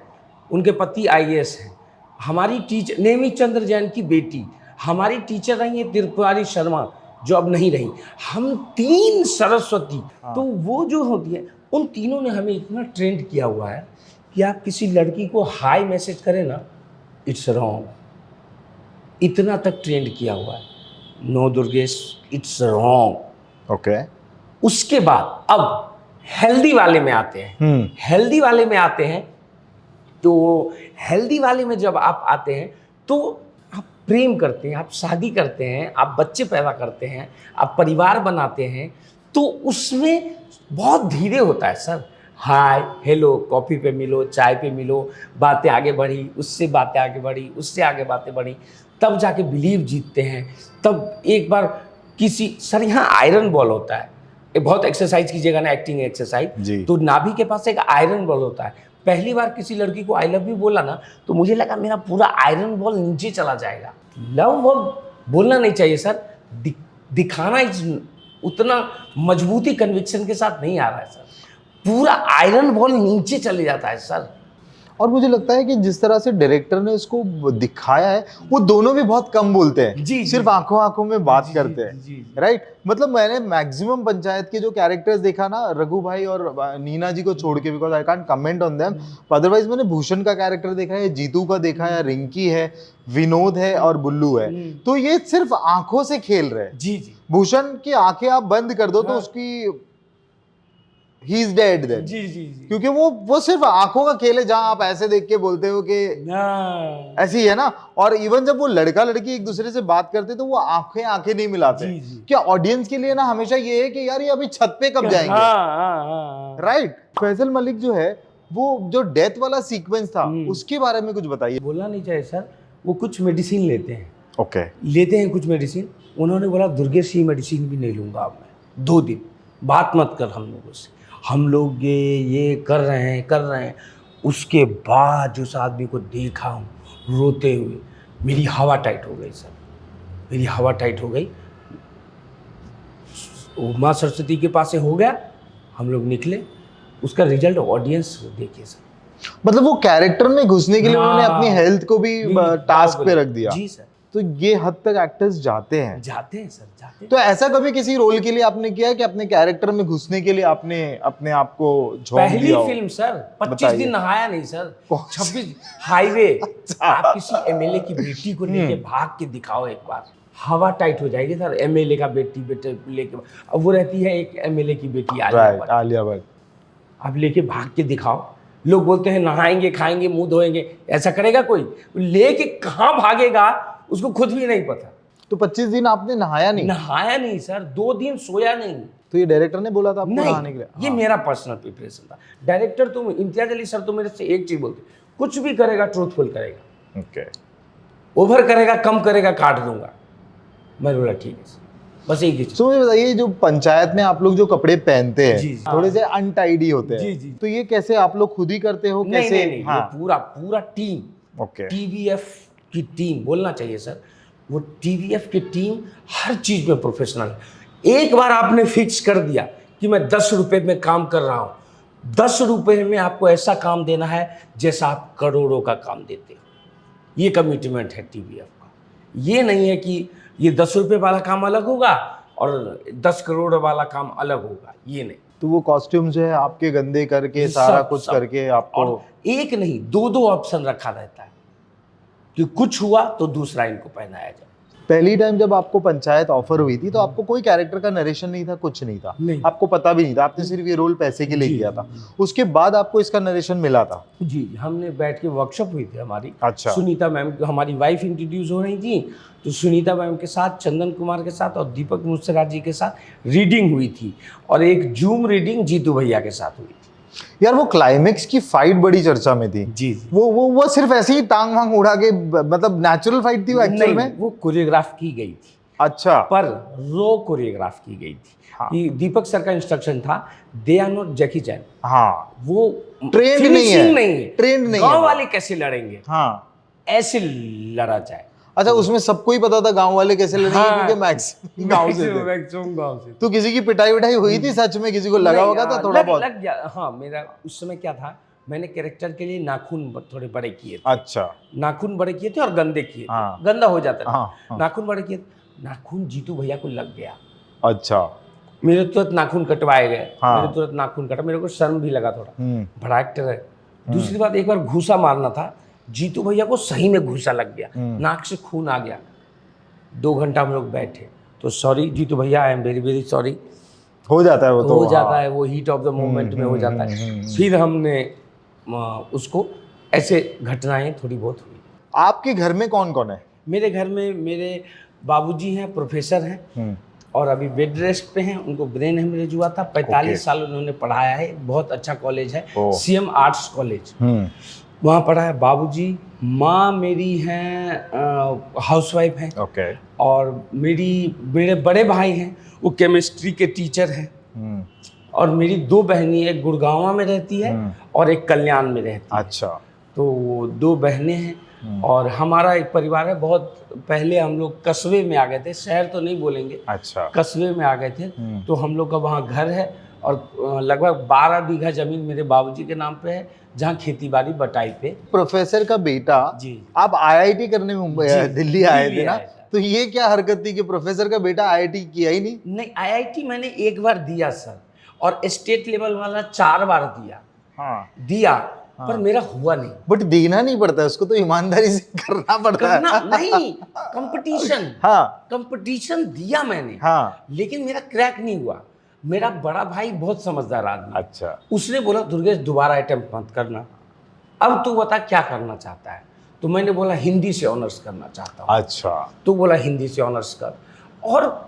उनके पति IAS हैं। हमारी टीचर नेमी चंद्र जैन की बेटी, हमारी टीचर रही है त्रिपुरारी शर्मा, जो अब नहीं रही। हम 3 सरस्वती, तो वो जो होती है, उन तीनों ने हमें इतना ट्रेंड किया हुआ है कि आप किसी लड़की को हाई मैसेज करें ना, इट्स रॉन्ग। इतना तक ट्रेंड किया हुआ है, no Durgesh it's wrong. Okay. उसके बाद अब हेल्दी वाले में आते हैं। हेल्दी वाले में आते हैं, तो हेल्दी वाले में जब आप आते हैं तो आप प्रेम करते हैं, आप शादी करते हैं, आप बच्चे पैदा करते हैं, आप परिवार बनाते हैं, तो उसमें बहुत धीरे होता है सर। हाय हेलो, कॉफ़ी पे मिलो, चाय पे मिलो, बातें आगे बढ़ी, उससे बातें आगे बढ़ी, उससे आगे बातें बढ़ी, तब जाके बिलीव जीतते हैं। तब एक बार किसी सर यहाँ आयरन बॉल होता है, एक बहुत एक्सरसाइज कीजिएगा ना, एक्टिंग एक्सरसाइज, तो नाभि के पास एक आयरन बॉल होता है। पहली बार किसी लड़की को आई लव यू बोला ना, तो मुझे लगा मेरा पूरा आयरन बॉल नीचे चला जाएगा। लव बोलना नहीं चाहिए सर, दिखाना उतना मजबूती कन्विक्शन के साथ नहीं आ रहा है सर। पूरा आयरन बॉल नीचे चले जाता है सर। और मुझे लगता है कि जिस तरह से डायरेक्टर ने उसको दिखाया है, वो दोनों भी बहुत कम बोलते हैं, जी, सिर्फ जी। आंखों आंखों में बात जी, करते जी, हैं, जी, जी। राइट। मतलब मैंने मैक्सिमम पंचायत के जो कैरेक्टर्स देखा ना, रघु भाई और नीना जी को छोड़ के, because I can't comment on them, otherwise मैंने भूषण का कैरेक्टर देखा है, जीतू का देखा है, रिंकी है, विनोद है और बुल्लू है। तो ये सिर्फ आंखों से खेल रहे हैं। जी जी भूषण की आंखें आप बंद कर दो तो उसकी ही इज डेड देन, जी जी जी। क्योंकि वो सिर्फ आंखों का खेल है, जहां आप ऐसे देख के बोलते हो कि हाँ। ऐसी है ना। और इवन जब वो लड़का लड़की एक दूसरे से बात करते तो वो आंखें आंखें नहीं मिलाते। जी, जी। क्या ऑडियंस के लिए ना हमेशा ये है कि यार ये अभी छत पे कब जाएंगे, हाँ। राइट। फैजल मलिक जो है, वो जो डेथ वाला सीक्वेंस था उसके बारे में कुछ बताइए। बोलना नहीं चाहिए सर, वो कुछ मेडिसिन लेते हैं, ओके। लेते हैं कुछ मेडिसिन। उन्होंने बोला दुर्गेश ये मेडिसिन भी नहीं लूँगा अब मैं 2 दिन, बात मत कर हम लोगों से, हम लोग ये कर रहे हैं। उसके बाद जो उस आदमी को देखा हूँ रोते हुए, मेरी हवा टाइट हो गई सर, मेरी हवा टाइट हो गई। वो माँ सरस्वती के पास से हो गया, हम लोग निकले, उसका रिजल्ट ऑडियंस देखिए सर। मतलब वो कैरेक्टर में घुसने के लिए उन्होंने अपनी हेल्थ को भी टास्क पे रख दिया। जी सर। तो ये हद तक एक्टर्स जाते हैं सर, जाते हैं। तो ऐसा कभी किसी रोल के लिए आपने किया कि अपने कैरेक्टर में घुसने के लिए आपने अपने आप को झोंक पहली दिया हो? फिल्म सर, 25 बताइए। दिन नहाया नहीं सर, 26 हाईवे। आप किसी एमएलए की बेटी को लेके भाग के दिखाओ एक बार, हवा टाइट हो जाएगी सर। एमएलए का बेटे लेके, अब वो रहती है एक एमएलए की बेटी आलिया भट्ट, आप लेके भाग के दिखाओ। लोग बोलते हैं नहाएंगे, खाएंगे, मुंह धोएंगे, ऐसा करेगा कोई? लेके कहाँ भागेगा उसको खुद भी नहीं पता। तो 25 दिन आपने नहाया नहीं सर, 2 दिन सोया नहीं। तो ये डायरेक्टर ने बोला था आपको नहीं, नहाने के लिए? ये मेरा पर्सनल प्रिपरेशन था। डायरेक्टर तुम इम्तियाज अली सर तो मेरे से एक चीज बोलते, कुछ भी करेगा ट्रूथफुल करेगा, ओके। ओवर करेगा, कम करेगा, काट दूंगा। मैं बोला ठीक है सर, बस एक ही चीज। तो मुझे बताइए, जो पंचायत में आप लोग जो कपड़े पहनते हैं जी, जी। थोड़े से अनटाइडी होते हैं, जी, जी। तो ये कैसे आप लोग खुद ही करते हो? नहीं, कैसे? नहीं, हाँ, ये पूरा टीम, ओके। टीवीएफ की टीम बोलना चाहिए सर। वो टीवीएफ की टीम हर चीज में प्रोफेशनल है। एक बार आपने फिक्स कर दिया कि मैं 10 रुपए में काम कर रहा हूं, 10 रुपए में आपको ऐसा काम देना है जैसा आप करोड़ों का काम देते हो। ये कमिटमेंट है टीवीएफ का। ये नहीं है कि ये 10 रुपए वाला काम अलग होगा और 10 करोड़ वाला काम अलग होगा, ये नहीं। तो वो कॉस्ट्यूम जो है आपके गंदे करके सारा कुछ सब। करके आपको, और एक नहीं 2 ऑप्शन रखा रहता है कि कुछ हुआ तो दूसरा इनको पहनाया जाए। पहली टाइम जब आपको पंचायत ऑफर हुई थी तो आपको कोई कैरेक्टर का नरेशन नहीं था, कुछ नहीं था, नहीं। आपको पता भी नहीं था, आपने सिर्फ ये रोल पैसे के लिए किया था। उसके बाद आपको इसका नरेशन मिला था? जी, हमने बैठ के वर्कशॉप हुई थी हमारी। अच्छा। सुनीता मैम, हमारी वाइफ इंट्रोड्यूस हो रही थी, तो सुनीता मैम के साथ, चंदन कुमार के साथ और दीपक मुस्सरा जी के साथ रीडिंग हुई थी, और एक जूम रीडिंग जीतू भैया के साथ हुई थी। यार वो क्लाइमेक्स की फाइट बड़ी चर्चा में थी। जी। वो सिर्फ ऐसे ही टांग वांग उड़ा के, मतलब नेचुरल फाइट थी वो एक्चुअल में? वो कोरियोग्राफ की गई थी। अच्छा। पर रो कोरियोग्राफ की गई थी। हाँ। कि दीपक सर का इंस्ट्रक्शन था, दे आर नॉट जैकी चैन। हाँ, वो ट्रेंड नहीं है, ट्रेंड नहीं है। गांव वाले कैसे लड़ेंगे, हाँ, ऐसे लड़ा जाए। अच्छा, उसमें सबको ही पता था गांव वाले कैसे लड़ेंगे, हाँ, क्योंकि मैक्सिमम गांव से थे। मैक्सिमम गांव से। तो किसी की पिटाई विटाई हुई थी सच में? किसी को लगा होगा था थोड़ा बहुत? लग गया। हाँ, मेरा उस समय क्या था, मैंने कैरेक्टर के लिए नाखून थोड़े बड़े किए थे। अच्छा। नाखून बड़े किए थे और गंदे किए थे। हाँ। गंदा हो जाता था। हाँ। नाखून बड़े किए, नाखून जीतू भैया को लग गया। अच्छा। मेरे तुरंत नाखून कटवाए गए। हाँ। मेरे तुरंत नाखून कटा, मेरे को शर्म भी लगा थोड़ा, हम्म। बड़ा एक्टर है। दूसरी बात, एक बार घूसा मारना था, जीतू भैया को सही में घूसा लग गया, नाक से खून आ गया। 2 घंटा हम लोग बैठे, तो सॉरी जीतू भैया, I am very very sorry. हो जाता है वो तो, हो जाता है, वो हीट ऑफ द मोमेंट में हो जाता है। फिर हमने उसको, ऐसे घटनाएं थोड़ी बहुत हुई। आपके घर में कौन कौन है? मेरे घर में मेरे बाबूजी हैं, प्रोफेसर हैं, और अभी बेड रेस्ट पे हैं। उनको ब्रेन हेमरेज हुआ था, 45 साल उन्होंने पढ़ाया है। बहुत अच्छा कॉलेज है, सीएम आर्ट्स कॉलेज, वहाँ पढ़ा है बाबूजी। माँ मेरी हैं हाउसवाइफ हैं। ओके। और मेरे बड़े भाई हैं, वो केमिस्ट्री के टीचर हैं। और मेरी 2 बहनें, एक गुड़गांव में रहती है और एक कल्याण में रहती है। अच्छा। तो वो 2 बहनें हैं, और हमारा एक परिवार है। बहुत पहले हम लोग कस्बे में आ गए थे, शहर तो नहीं बोलेंगे। अच्छा। कस्बे में आ गए थे, तो हम लोग का वहाँ घर है, और लगभग 12 बीघा जमीन मेरे बाबूजी के नाम पे है, जहाँ खेती बाड़ी बटाई पे। प्रोफेसर का बेटा, जी। आप आईआईटी करने मुंबई जी, दिल्ली आए दिल्ली थे ना, आए थे। तो ये क्या हरकत थी कि प्रोफेसर का बेटा आईआईटी किया ही नहीं? नहीं, आईआईटी मैंने एक बार दिया सर, और स्टेट लेवल वाला 4 बार दिया। हाँ। दिया, पर मेरा हुआ नहीं। बट देना नहीं पड़ता, उसको तो ईमानदारी से करना पड़ता है। करना नहीं, कंपटीशन। हाँ कंपटीशन दिया मैंने, हाँ। लेकिन मेरा क्रैक नहीं हुआ। मेरा बड़ा भाई बहुत समझदार आदमी, अच्छा। उसने बोला दुर्गेश दोबारा अटेम्प्ट मत करना, अब तू बता क्या करना चाहता है। तो मैंने बोला हिंदी से ऑनर्स करना चाहता हूँ। अच्छा। तो बोला हिंदी से ऑनर्स कर, और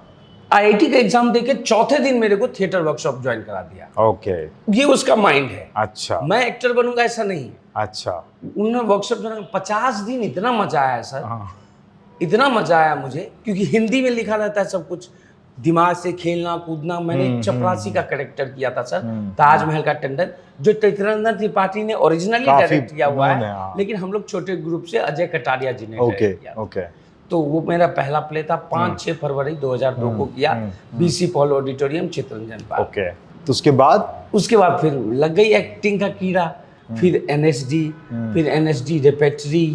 आईआईटी का एग्जाम देके चौथे दिन मेरे को थिएटर वर्कशॉप ज्वाइन करा दिया। ओके। ये उसका माइंड है। अच्छा। मैं एक्टर बनूंगा ऐसा नहीं है। अच्छा। उन्होंने वर्कशॉप ज्वाइन 50 दिन, इतना मजा आया सर, हाँ। इतना मजा आया मुझे, क्योंकि हिंदी में लिखा रहता है सब कुछ, दिमाग से खेलना कूदना। मैंने एक चपरासी का कैरेक्टर किया था सर, ताजमहल का टेंडर, जो चैतन्य त्रिपाठी ने ओरिजिनली डायरेक्ट किया हुआ है, लेकिन हम लोग छोटे ग्रुप से अजय कटारिया जी ने डायरेक्ट किया। ओके। तो वो मेरा पहला प्ले था, 5-6 फरवरी 2002 को किया, BC Paul auditorium, Chittaranjan park. Okay. तो उसके बाद फिर लग गई एक्टिंग का कीड़ा, फिर एनएसडी, फिर एनएसडी रेपेटरी,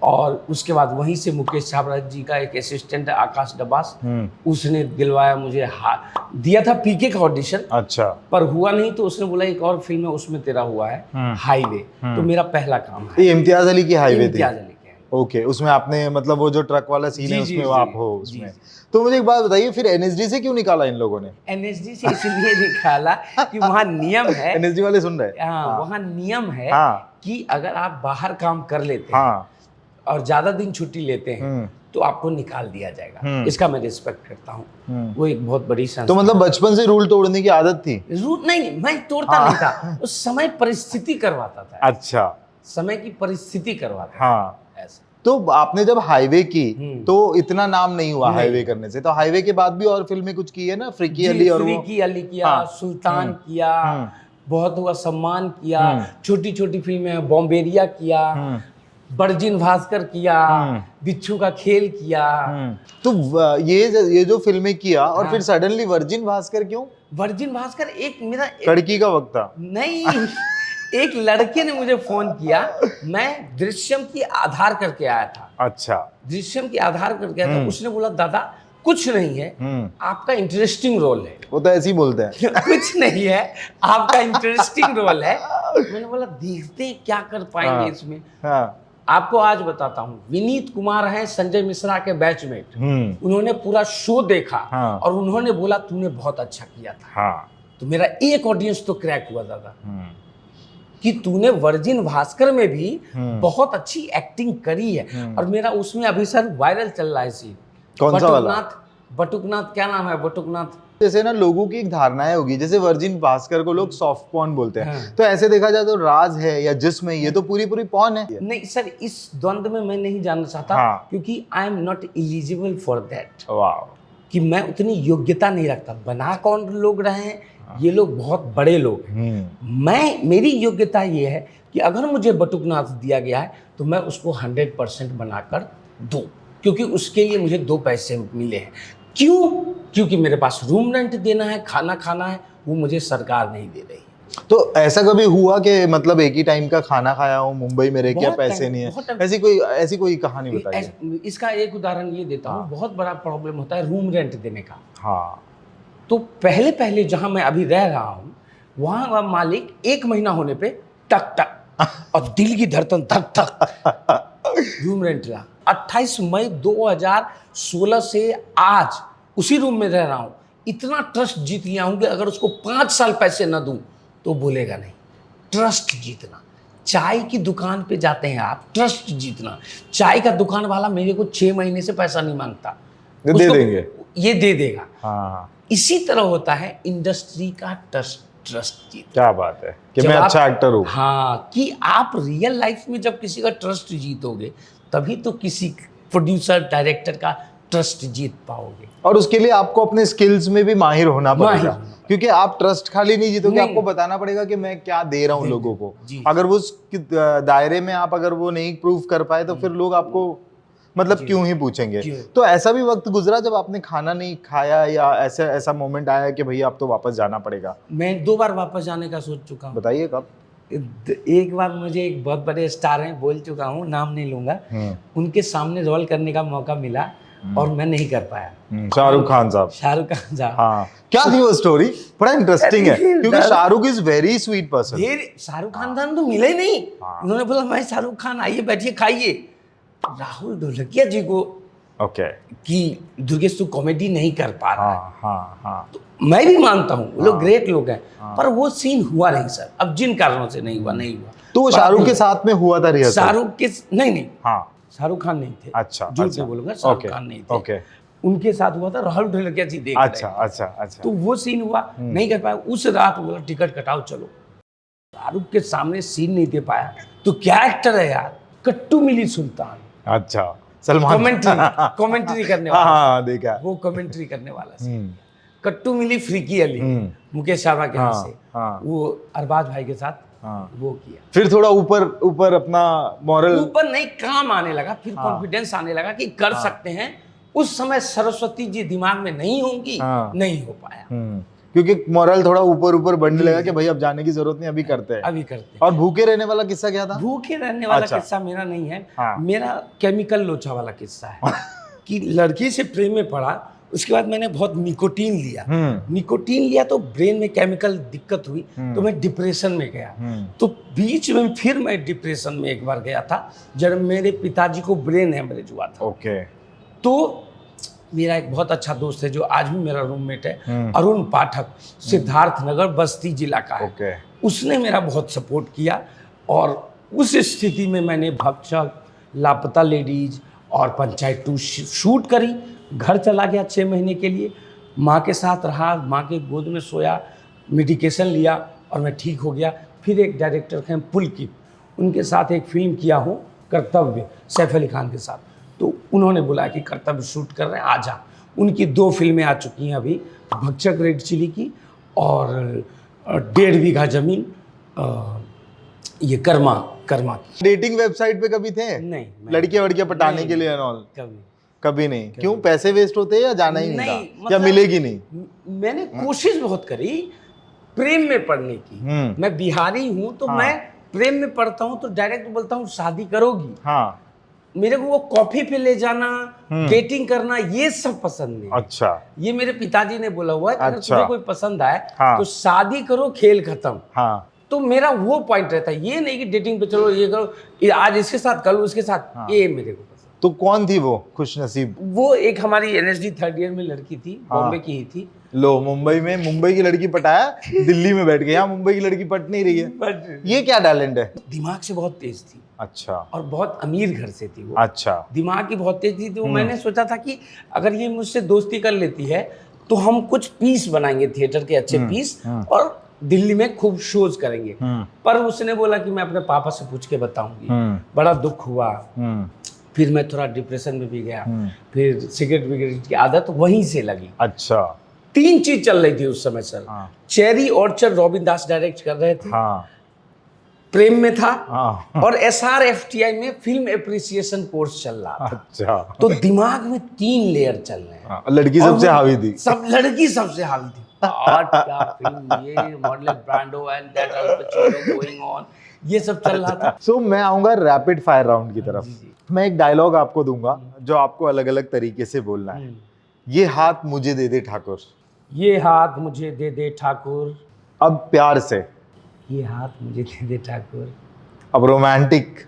और उसके बाद वहीं से मुकेश छाबड़ा जी का एक असिस्टेंट है आकाश डबास, उसने दिलवाया मुझे, दिया था पीके का ऑडिशन। अच्छा। पर हुआ नहीं, तो उसने बोला एक और फिल्म है उसमें तेरा हुआ है, हाईवे। तो मेरा पहला काम है ये इम्तियाज अली की हाईवे थी। इम्तियाज अली के। ओके। उसमें आपने मतलब वो जो ट्रक वाला सीन है उसमें आप हो उसमें। तो मुझे एक बात बताइए, फिर एनएसडी से क्यों निकाला इन लोगों ने? एनएसडी से इसलिए निकाला कि वहाँ नियम है, एनएसडी वाले सुन रहे हैं? हाँ, वहाँ नियम है कि अगर आप बाहर काम कर लेते हैं और ज्यादा दिन छुट्टी लेते हैं तो आपको निकाल दिया जाएगा। इसका मैं रिस्पेक्ट करता हूँ, वो एक बहुत बड़ी संस्था। तो मतलब बचपन से रूल तोड़ने की आदत थी? रूल नहीं, मैं तोड़ता नहीं था, उस समय परिस्थिति करवाता था। अच्छा। समय की परिस्थिति करवाता हाँ। ऐसा। तो आपने जब हाईवे की तो इतना नाम नहीं हुआ हाईवे करने से, तो हाईवे के बाद भी और फिल्में कुछ की है ना, फ्रीकी अली और फ्रीकी अली किया, सुल्तान किया, बहुत हुआ सम्मान किया, छोटी छोटी फिल्में, बॉम्बेरिया किया, वर्जिन भास्कर किया, बिच्छू का खेल किया। तो ये जो फिल्में किया और फिर सडनली वर्जिन भास्कर क्यों? वर्जिन भास्कर एक मेरा कड़की का वक्त था? नहीं, एक लड़के ने मुझे फोन किया, मैं दृश्यम की आधार करके आया था। अच्छा। दृश्यम की आधार करके आया था। उसने बोला दादा कुछ नहीं है, आपका इंटरेस्टिंग रोल है। वो तो ऐसे ही बोलते हैं। कुछ नहीं है, आपका इंटरेस्टिंग रोल है। मैंने बोला देखते हैं क्या कर पाएंगे इसमें। आपको आज बताता हूँ, विनीत कुमार हैं संजय मिश्रा के बैचमेट, उन्होंने पूरा शो देखा और उन्होंने बोला तूने बहुत अच्छा किया था। तो मेरा एक ऑडियंस तो क्रैक हुआ दादा, कि तूने वर्जिन भास्कर में भी बहुत अच्छी एक्टिंग करी है। और मेरा उसमें अभी सर वायरल चल रहा है सीन, कौन सा वाला? बटुकनाथ, क्या नाम है बटुकनाथ। जैसे ना लोगों की एक धारणाएं होगी, जैसे वर्जिन भास्कर को लोग सॉफ्ट पॉर्न बोलते हैं, तो ऐसे देखा जाए तो राज है या जिस्म है, ये तो पूरी पॉर्न है। नहीं सर, इस द्वंद में मैं नहीं जानना चाहता, क्योंकि I am not eligible for that. कि मैं उतनी योग्यता नहीं रखता। बना कौन लोग रहे हैं, ये लोग बहुत बड़े लोग हैं। मेरी योग्यता ये है कि अगर मुझे बटुकनाथ दिया गया है तो मैं उसको 100% बनाकर दूं, क्योंकि उसके लिए मुझे 2 पैसे मिले हैं। क्यों? क्योंकि मेरे पास रूम रेंट देना है, खाना खाना है, वो मुझे सरकार नहीं दे रही। तो ऐसा कभी हुआ कि मतलब एक ही टाइम का खाना खाया हो मुंबई में रह के, पैसे नहीं है, ऐसी कोई कहानी बताइए। इसका एक उदाहरण ये देता हूँ, बहुत बड़ा प्रॉब्लम होता है रूम रेंट देने का। हाँ। तो पहले जहाँ मैं अभी रह रहा हूँ, वहाँ का मालिक 1 महीना होने पे टक टक और दिल की धड़कन धक धक रूम रेंट रहा। 28 मई 2016 से आज उसी रूम में रह रहा हूँ। इतना ट्रस्ट जीत लिया हूँ कि अगर उसको 5 साल पैसे न दूं तो बोलेगा नहीं। ट्रस्ट जीतना। चाय की दुकान पे जाते हैं आप, ट्रस्ट जीतना। चाय का दुकान वाला मेरे को 6 महीने से पैसा नहीं मांगता, दे देंगे, ये दे देगा। हाँ। इसी तरह होता है इंडस्ट्री का ट्रस्ट जीत। क्या बात है कि मैं अच्छा एक्टर हूँ। हाँ, कि आप रियल लाइफ में जब किसी का ट्रस्ट जीतोगे तभी तो किसी प्रोड्यूसर डायरेक्टर का ट्रस्ट जीत पाओगे। और उसके लिए आपको अपने स्किल्स में भी माहिर होना पड़ेगा, क्योंकि आप ट्रस्ट खाली नहीं जीतोगे, आपको बताना पड़ेगा कि मैं क्या दे रहा हूँ लोगों को। अगर वो दायरे में आप अगर वो नहीं प्रूव कर पाए तो फिर लोग आपको मतलब क्यों ही पूछेंगे। क्यों? तो ऐसा भी वक्त गुजरा जब आपने खाना नहीं खाया या ऐसा ऐसा मोमेंट आया कि भैया अब तो वापस जाना पड़ेगा? मैं 2 बार वापस जाने का सोच चुका हूँ। बताइए कब? एक बार मुझे एक बहुत बड़े स्टार हैं, बोल चुका हूँ, नाम नहीं लूंगा, उनके सामने रोल करने का मौका मिला और मैं नहीं कर पाया। शाहरुख खान साहब। शाहरुख खान साहब। हाँ, क्या थी वो स्टोरी? बड़ा इंटरेस्टिंग है देखिए, क्योंकि Shahrukh is very sweet person. Shahrukh Khan साहब तो मिले नहीं। हाँ। उन्होंने बोला मैं शाहरुख खान, आइए बैठिए खाइए। राहुल ढोलकिया जी को ओके। कि दुर्गेश तू कॉमेडी नहीं कर पा रहा है। हाँ। तो मैं भी मानता हूँ वो लोग ग्रेट लोग हैं, पर वो सीन हुआ नहीं सर। अब जिन कारणों से नहीं हुआ। तो वो शाहरुख के साथ में हुआ था रिहर्सल? शाहरुख के नहीं। हाँ, शाहरुख खान नहीं थे। अच्छा, झूठ अच्छा। नहीं बोलूंगा, शाहरुख खान नहीं थे। ओके। उनके साथ हुआ था, राहुल ढोलकिया जी देख रहे थे। अच्छा। तो वो सीन हुआ, नहीं कर पाया। उस रात बोला टिकट कटाओ चलो। शाहरुख के सामने सीन नहीं दे पाया। तो क्या एक्टर है यार, कट्टू मिली सुल्तान। अच्छा, सलमान कमेंट्री करने वाला। हाँ, देखा। वो कमेंट्री करने वाला सीन। कट्टू मिली फ्रीकी अली, मुकेश शर्मा के यहाँ से, वो अरबाज भाई के साथ वो किया। फिर थोड़ा ऊपर अपना मॉरल, ऊपर नहीं, काम आने लगा, फिर कॉन्फिडेंस आने लगा कि कर सकते हैं। उस समय सरस्वती जी दिमाग में नहीं होंगी, नहीं हो पाया। क्योंकि मॉरल थोड़ा ऊपर बढ़ने लगा कि भाई अब जाने की जरूरत नहीं, अभी करते हैं। और भूखे रहने वाला किस्सा क्या था? भूखे रहने वाला किस्सा मेरा नहीं है। मेरा केमिकल लोचा वाला किस्सा है कि लड़की से प्रेम में पड़ा, उसके बाद मैंने बहुत निकोटीन लिया तो ब्रेन में केमिकल दिक्कत हुई, तो मैं डिप्रेशन में गया। तो बीच में फिर मैं डिप्रेशन में एक बार गया था जब मेरे पिताजी को ब्रेन हेमरेज हुआ था। ओके। तो मेरा एक बहुत अच्छा दोस्त है जो आज भी मेरा रूममेट है, अरुण पाठक, सिद्धार्थ नगर बस्ती जिला का है। उसने मेरा बहुत सपोर्ट किया और उस स्थिति में मैंने भक्षक, लापता लेडीज और पंचायत 2 शूट करी। घर चला गया 6 महीने के लिए, माँ के साथ रहा, माँ के गोद में सोया, मेडिकेशन लिया और मैं ठीक हो गया। फिर एक डायरेक्टर हैं पुलकित, उनके साथ एक फिल्म किया हूँ कर्तव्य, सैफ अली खान के साथ। तो उन्होंने बोला कि कर्तव्य शूट कर रहे हैं, आजा। उनकी 2 फिल्में आ चुकी हैं अभी, भक्षक रेड चिली की और 1.5 बीघा जमीन, ये कर्मा की। डेटिंग वेबसाइट पे कभी थे? नहीं। लड़कियां पटाने के लिए एंड ऑल? कभी नहीं। क्यों, पैसे वेस्ट होते हैं या जाना ही नहीं था? मतलब या मिलेगी नहीं? मैंने कोशिश बहुत करी प्रेम में पढ़ने की। मैं बिहारी हूँ तो मैं प्रेम में पढ़ता हूँ तो डायरेक्ट बोलता हूँ शादी करोगी। मेरे को वो कॉफी पे ले जाना, डेटिंग करना, ये सब पसंद नहीं। अच्छा। ये मेरे पिताजी ने बोला हुआ है, अगर तुम्हें कोई पसंद आए तो शादी करो, खेल खत्म। तो मेरा वो पॉइंट रहता है, ये नहीं कि डेटिंग पे चलो, ये करो, आज इसके साथ कल उसके साथ, ये मेरे को पसंद। तो कौन थी वो खुश नसीब? वो एक हमारी एनएसडी 3rd ईयर में लड़की थी, बॉम्बे की ही थी। लो, मुंबई की लड़की पटाया, दिल्ली में बैठ गया, मुंबई की लड़की पट नहीं रही है। ये क्या टैलेंट है? दिमाग से बहुत तेज थी। अच्छा। और बहुत अमीर घर से थी वो। अच्छा। दिमाग की बहुत तेज थी, तो मैंने सोचा था कि अगर ये मुझसे दोस्ती कर लेती है तो हम कुछ पीस बनाएंगे, थिएटर के अच्छे पीस, और दिल्ली में खूब शोज करेंगे। पर उसने बोला कि मैं अपने पापा से पूछ के बताऊंगी। बड़ा दुख हुआ। फिर मैं थोड़ा डिप्रेशन में भी गया। फिर सिगरेट विगरेट की आदत वहीं से लगी। अच्छा। 3 चीज चल रही थी उस समय सर। चेरी ऑर्चर्ड रॉबिन दास डायरेक्ट कर रहे थे। प्रेम में था। और SRFTI में फिल्म एप्रिसिएशन कोर्स चल रहा था। अच्छा। तो दिमाग में 3 लेयर चल रहे हैं। लड़की सबसे हावी थी। लड़की सबसे हावी थी। और क्या फिल्म, ये मॉडल Brando and that Al Pacino going on, ये सब चल रहा था। सो मैं आऊंगा रैपिड फायर राउंड की तरफ। मैं एक डायलॉग आपको दूंगा जो आपको अलग अलग तरीके से बोलना है। ये हाथ मुझे दे दे ठाकुर। ये हाथ मुझे दे दे ठाकुर। अब प्यार से। ये हाथ मुझे दे दे ठाकुर। अब रोमांटिक।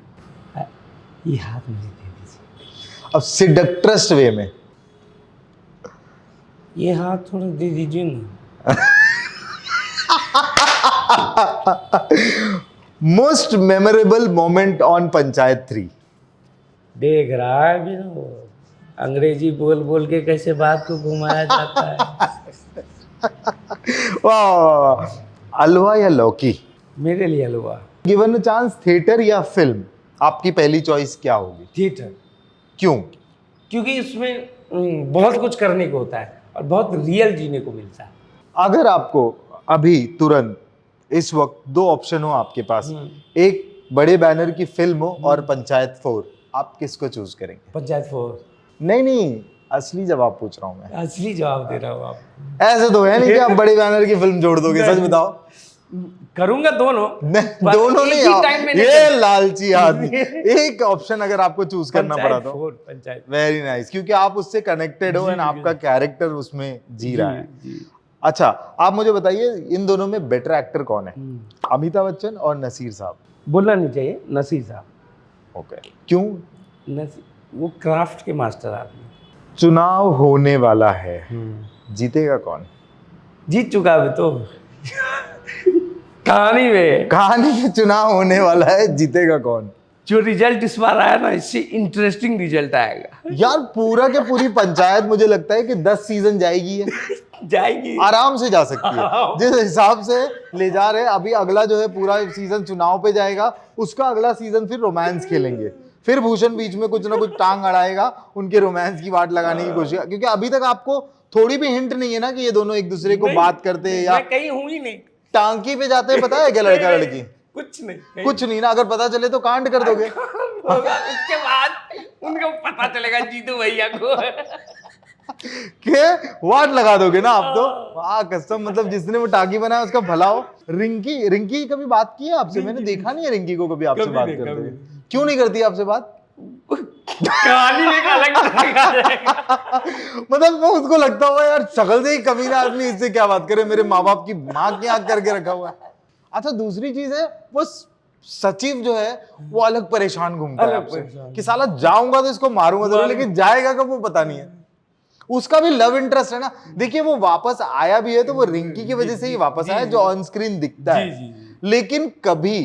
ये हाथ मुझे दे दीजिए। अब सिडक्ट्रस्ट वे में। ये हाथ थोड़ा दे दीजिए ना। Most memorable moment on panchayat 3। देख रहा है भी ना, अंग्रेजी बोल बोल के कैसे बात को घुमाया जाता है। वाह, अलवा या लौकी? मेरे लिए अलवा। गिवन अ चांस, थिएटर या फिल्म, आपकी पहली चॉइस क्या होगी? थिएटर। क्यों? क्योंकि इसमें बहुत कुछ करने को होता है और बहुत रियल जीने को मिलता है। अगर आपको अभी तुरंत इस वक्त 2 ऑप्शन हो आपके पास, एक बड़े बैनर की फिल्म हो और पंचायत 4, आप किसको चूज करेंगे? पंचायत 4। नहीं नहीं, असली जवाब पूछ रहा हूँ मैं। असली जवाब दे रहा हूँ आप। ऐसे तो है नहीं कि आप बड़े बैनर की फिल्म जोड़ दोगे, सच बताओ। करूंगा दोनों, नहीं, दोनों एक नहीं ही टाइम में ये लालची आदमी। एक ऑप्शन अगर आपको चूज करना पड़ा तो पंचायत। वेरी नाइस, क्योंकि आप उससे कनेक्टेड हो एंड आपका कैरेक्टर उसमें जी रहा है। अच्छा, आप मुझे बताइए इन दोनों में बेटर एक्टर कौन है, अमिताभ बच्चन और नसीर साहब? बोलना नहीं चाहिए, नसीर साहब। ओके, क्यों? वो क्राफ्ट के मास्टर आदमी। चुनाव होने वाला है, जीतेगा कौन? जीत चुका है तो कहानी में चुनाव होने वाला है, जीतेगा कौन? जो रिजल्ट इस बार आया ना, इससे इंटरेस्टिंग रिजल्ट आएगा यार। पूरा के पूरी पंचायत मुझे लगता है कि 10 सीजन जाएगी है। जाएगी, आराम से जा सकती है जिस हिसाब से ले जा रहे हैं। अभी अगला जो है पूरा सीजन चुनाव पे जाएगा, उसका अगला सीजन फिर रोमांस खेलेंगे, फिर भूषण बीच में कुछ ना कुछ टांग अड़ाएगा, उनके रोमांस की वाट लगाने की कोशिश, क्योंकि अभी तक आपको थोड़ी भी हिंट नहीं है ना कि ये दोनों एक दूसरे को बात करते हैं या कहीं हूं ही नहीं। टांकी पे जाते हैं, पता है क्या लड़का लड़की? कुछ नहीं ना। अगर पता चले तो कांड कर दोगे। उसके बाद उनको पता चलेगा जीतू भैया को के वाट लगा दोगे ना आप तो। कसम, मतलब जिसने वो टाकी बनाया उसका भला हो। रिंकी कभी बात की है आपसे? मैंने देखा नहीं है रिंकी को कभी आपसे बात करते हुए। क्यों नहीं करती आपसे बात? कहानी में एक अलग तरह का जाएगा। मतलब वो उसको लगता होगा यार शक्ल से ही कमीना आदमी, इससे क्या बात करे, मेरे माँ बाप की माँ की आंख करके रखा हुआ है। अच्छा, दूसरी चीज है वो सचिव जो है वो अलग परेशान घूमता है आपसे कि साला जाऊंगा तो इसको मारूंगा जरूर, लेकिन जाएगा कब वो पता नहीं है। उसका भी लव इंटरेस्ट है ना। देखिए, वो वापस आया भी है तो वो रिंकी की वजह से ही वापस आया, जो ऑन स्क्रीन दिखता है। लेकिन कभी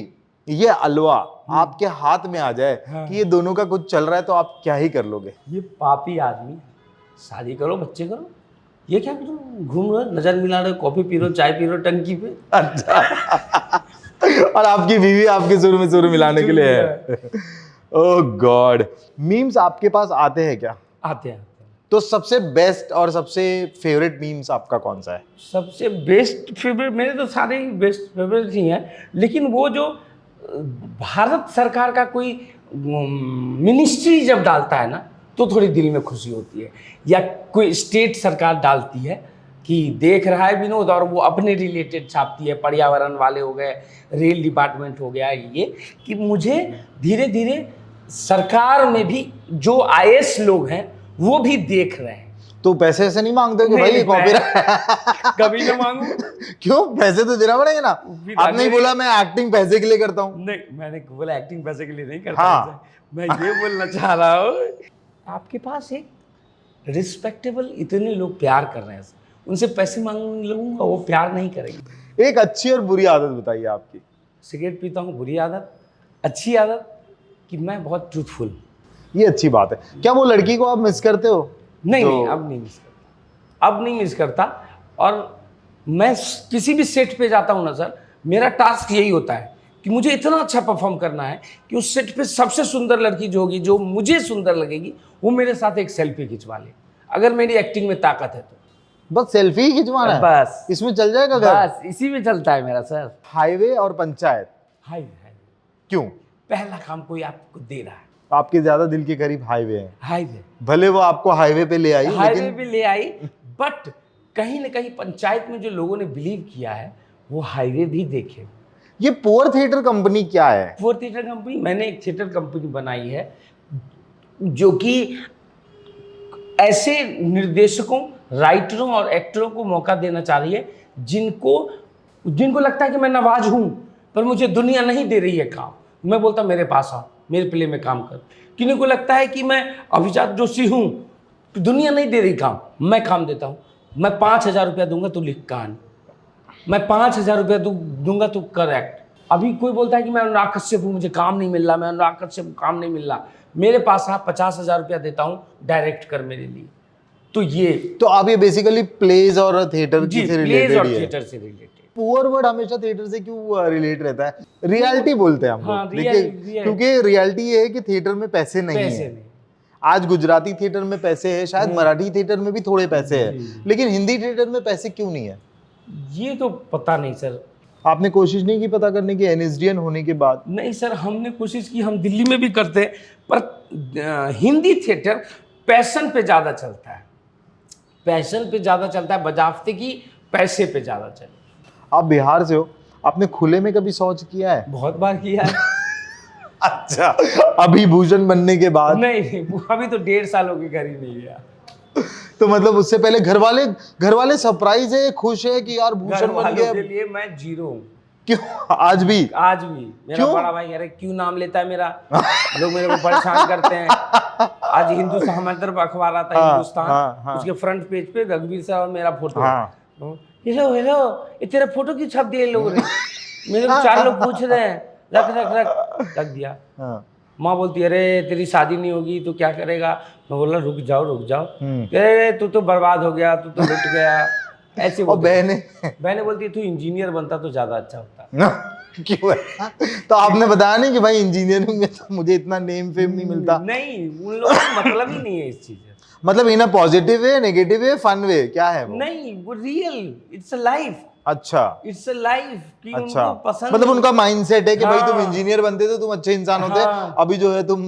ये अलवा आपके हाथ में आ जाए कि ये दोनों का कुछ चल रहा है, तो आप क्या ही कर लोगे? ये पापी आदमी, शादी करो, बच्चे करो, ये क्या करो, घूम रहे, नजर मिला रहे, कॉफी पी रहे, चाय पी रहे टंकी पे। अच्छा। और आपकी बीवी आपके सुर में सुर मिलाने के लिए है। ओह गॉड। मीम्स आपके पास आते हैं क्या? आते हैं। तो सबसे बेस्ट और सबसे फेवरेट मीम्स आपका कौन सा है? सबसे बेस्ट फेवरेट, मेरे तो सारे ही बेस्ट फेवरेट ही हैं, लेकिन वो जो भारत सरकार का कोई मिनिस्ट्री जब डालता है ना, तो थोड़ी दिल में खुशी होती है। या कोई स्टेट सरकार डालती है कि देख रहा है विनोद, और वो अपने रिलेटेड छापती है, पर्यावरण वाले हो गए, रेल डिपार्टमेंट हो गया, ये कि मुझे धीरे धीरे सरकार में भी जो आईएएस लोग हैं वो भी देख रहे हैं। तो पैसे ऐसे नहीं मांगते कि भाई कॉपीराइट? कभी ना मांगू। क्यों? पैसे तो देना पड़ेगा ना। आपने बोला मैं एक्टिंग पैसे के लिए करता हूँ। नहीं, मैंने बोला एक्टिंग पैसे के लिए नहीं करता। हाँ। मैं ये बोलना चाह रहा हूँ, आपके पास एक रिस्पेक्टेबल इतने लोग प्यार कर रहे हैं, उनसे पैसे मांग लूंगा, वो प्यार नहीं करेंगे। एक अच्छी और बुरी आदत बताइए आपकी। सिगरेट पीता हूँ, बुरी आदत। अच्छी आदत कि मैं बहुत ट्रूथफुल। ये अच्छी बात है। क्या वो लड़की को आप मिस करते हो? नहीं, अब नहीं मिस करता, अब नहीं मिस करता। और मैं किसी भी सेट पे जाता हूँ ना सर, मेरा टास्क यही होता है कि मुझे इतना अच्छा परफॉर्म करना है कि उस सेट पे सबसे सुंदर लड़की जो होगी, जो मुझे सुंदर लगेगी, वो मेरे साथ एक सेल्फी खिंचवा ले, अगर मेरी एक्टिंग में ताकत है तो। बस सेल्फी ही खिंचवाना है? बस इसमें चल जाएगा घर? बस इसी में चलता है मेरा सर। हाईवे और पंचायत? हाईवे। क्यों? पहला काम कोई आपको दे रहा है, आपके ज्यादा दिल के करीब हाईवे है। हाईवे, भले वो आपको हाईवे पे ले आई, हाईवे पे ले आई, बट कहीं ना कहीं पंचायत में जो लोगों ने बिलीव किया है वो हाईवे भी देखे। ये पुअर थिएटर कंपनी क्या है? पुअर थिएटर कंपनी, मैंने एक थिएटर कंपनी बनाई है जो कि ऐसे निर्देशकों, राइटरों और एक्टरों को मौका देना चाह रही है जिनको लगता है कि मैं नवाज हूं, पर मुझे दुनिया नहीं दे रही है काम। मैं बोलता मेरे पास आओ, मेरे प्ले में काम कर। किन्हीं को लगता है कि मैं अभिजात जोशी हूँ, दुनिया नहीं दे रही काम, मैं काम देता हूँ। मैं 5,000 रुपया दूंगा तो लिख कहानी, मैं 5,000 रुपया दूंगा तो कर एक्ट। अभी कोई बोलता है कि मैं अनुराग कश्यप हूँ, मुझे काम नहीं मिल रहा, मैं अनुराग कश्यप हूँ, काम नहीं मिल रहा, मेरे पास आप 50,000 रुपया देता हूँ, डायरेक्ट कर मेरे लिए। तो ये तो आप ये बेसिकली प्लेज और थिएटर से रिलेटेड ही है। थिएटर से रिलेटेड। पुअर वर्ड हमेशा थिएटर से क्यों रिलेट रहता है? रियलिटी बोलते हैं हम लोग। हाँ, देखिए, क्योंकि रियलिटी ये है कि थिएटर में पैसे नहीं है। आज गुजराती थिएटर में पैसे है, शायद मराठी थिएटर में भी थोड़े पैसे है, लेकिन हिंदी थिएटर में पैसे क्यों नहीं है? ये तो पता नहीं सर। आपने कोशिश नहीं की पता करने की, एनएसडीएन होने के बाद? नहीं सर, हमने कोशिश की, हम दिल्ली में भी करते हैं, पर हिंदी थिएटर पैशन पे ज़्यादा चलता है, पैशन पे ज़्यादा चलता है, बजावते की पैसे पे ज़्यादा चलता है। आप बिहार से हो, आपने खुले में कभी शौच किया है? बहुत बार किया है। अच्छा, अभी भूषण बनने के बाद? नहीं, अभी तो 1.5 साल हो गए, घर ही नहीं गया। तो मतलब उससे पहले घर वाले सरप्राइज है, खुश है कि यार भूषण बन घरवालों गया? के लिए मैं 0 हूँ। क्यों? आज भी? आज भी मेरा क्यों? बड़ा भाई, अरे क्यों नाम लेता है मेरा, लोग मेरे को परेशान करते हैं। आज हिंदुस्तान, हमारी तरफ अखबार आता है हाँ, हिंदुस्तान, हाँ। उसके फ्रंट पेज पे रघुवीर साहब और मेरा फोटो। हाँ। हेलो हेलो, ये तेरा फोटो क्यों छप दिए लोगों ने? मेरे को 4 लोग पूछ रहे हैं, रख रख रख रख दिया। हाँ। माँ बोलती है अरे तेरी शादी नहीं होगी तो क्या करेगा? मैं बोला रुक जाओ, हम्म। अरे तू तो बर्बाद हो गया, तू तो लुट गया, ऐसे और बोलते हैं। बहने? बहने बोलती है तू इंजीनियर बनता तो ज्यादा अच्छा होता। क्यों है? तो आपने बताया नहीं कि भाई इंजीनियरिंग में तो मुझे इतना नेम फेम नहीं मिलता? नहीं, उन लोगों को मतलब ही नहीं है इस चीज से। मतलब in positive way, negative way, fun way, क्या है वो? नहीं, वो रियल, इट्स अ लाइफ, अच्छा। इट्स अ लाइफ कि अच्छा, उनको पसंद मतलब है। उनका माइंडसेट है कि भाई तुम हाँ। इंजीनियर बनते तो तुम अच्छे इंसान होते, हाँ। अभी जो है तुम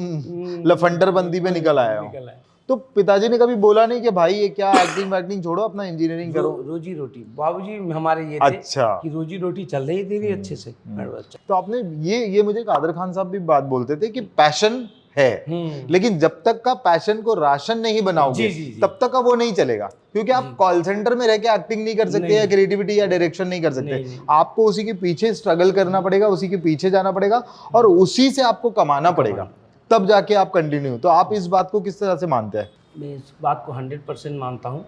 लफंडर बंदी पे निकल आए हो। निकल आए। तो पिताजी ने कभी बोला नहीं कि भाई ये क्या एक्टिंग वैक्टिंग छोड़ो, अपना इंजीनियरिंग करो? रोजी रोटी बाबूजी हमारे ये थे अच्छा। कि रोजी रोटी चल रही थी अच्छे से। अच्छा। तो आपने ये मुझे कादर खान साहब भी बात बोलते थे कि पैशन है, लेकिन जब तक का पैशन को राशन नहीं बनाओगे जी, जी, जी। तब तक का वो नहीं चलेगा, क्योंकि आप कॉल सेंटर में रह के एक्टिंग नहीं कर सकते या क्रिएटिविटी या डायरेक्शन नहीं कर सकते। नहीं। आपको उसी के पीछे स्ट्रगल करना पड़ेगा, उसी के पीछे जाना पड़ेगा और उसी से आपको कमाना पड़ेगा, तब जाके आप कंटिन्यू। तो आप इस बात को किस तरह से मानते हैं? मैं इस बात को 100% मानता हूँ,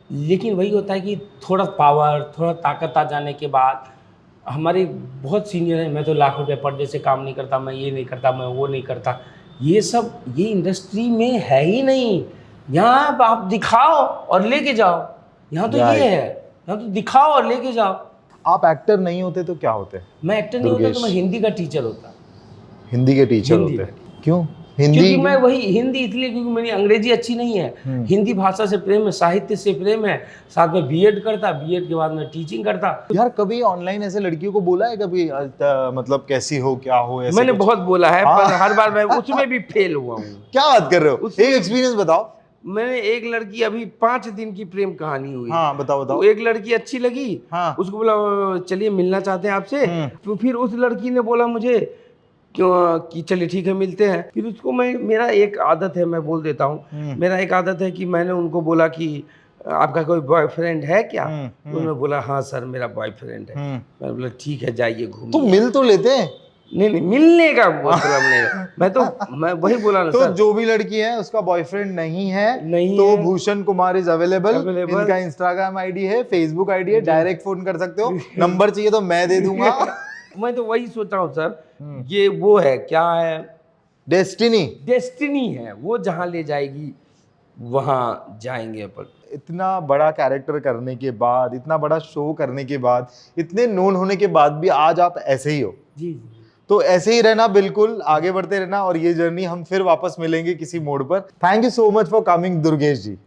लेकिन वही होता है कि थोड़ा पावर, थोड़ा ताकत आ जाने के बाद, हमारे बहुत सीनियर हैं, मैं तो लाख रुपए पर डे से काम नहीं करता, मैं ये नहीं करता, मैं वो नहीं करता, ये सब ये इंडस्ट्री में है ही नहीं। यहाँ आप दिखाओ और लेके जाओ, यहाँ तो ये है, यहाँ तो दिखाओ और लेके जाओ। आप एक्टर नहीं होते तो क्या होते? मैं एक्टर नहीं होता तो मैं हिंदी का टीचर होता। हिंदी के टीचर होते? क्यों हिंदी? क्योंकि मैं वही हिंदी इसलिए क्योंकि मेरी अंग्रेजी अच्छी नहीं है, हिंदी भाषा से प्रेम है, साहित्य से प्रेम है, साथ में बीएड करता, बीएड के बाद में टीचिंग करता। यार कभी ऑनलाइन ऐसे लड़कियों को बोला है कभी मतलब कैसी हो, क्या हो, ऐसे मैंने कुछ? बहुत बोला है, पर हर बार मैं उसमें भी फेल हुआ हूँ। क्या बात कर रहे हो? एक एक्सपीरियंस बताओ। मैंने एक लड़की, अभी 5 दिन की प्रेम कहानी हुई। हाँ बताओ तो एक लड़की अच्छी लगी, हाँ। उसको बोला चलिए मिलना चाहते हैं आपसे। तो फिर उस लड़की ने बोला मुझे क्यों कि चलिए ठीक है मिलते हैं। फिर उसको मेरा एक आदत है, मैं बोल देता हूँ, मेरा एक आदत है कि मैंने उनको बोला कि आपका कोई बॉयफ्रेंड है क्या? तो उन्होंने बोला हाँ सर मेरा बॉयफ्रेंड है। मैंने बोला ठीक है जाइए घूमिए। तो मिल तो लेते हैं? नहीं, मिलने का मतलब नहीं, मैं वही बोला ना तो सर। जो भी लड़की है उसका बॉयफ्रेंड नहीं है नहीं तो है। Bhushan Kumar is available. इनका इंस्टाग्राम आईडी है, फेसबुक आईडी है, डायरेक्ट फोन कर सकते हो, नंबर चाहिए तो मैं दे दूंगा। मैं तो वही सोच रहा हूँ सर, ये वो है, क्या है, डेस्टिनी है, वो जहाँ ले जाएगी वहाँ जाएंगे अपन। इतना बड़ा कैरेक्टर करने के बाद, इतना बड़ा शो करने के बाद, इतने नोन होने के बाद भी आज आप ऐसे ही हो। जी। तो ऐसे ही रहना, बिल्कुल आगे बढ़ते रहना, और ये जर्नी हम फिर वापस मिलेंगे किसी मोड़ पर। Thank you so much for coming Durgesh ji.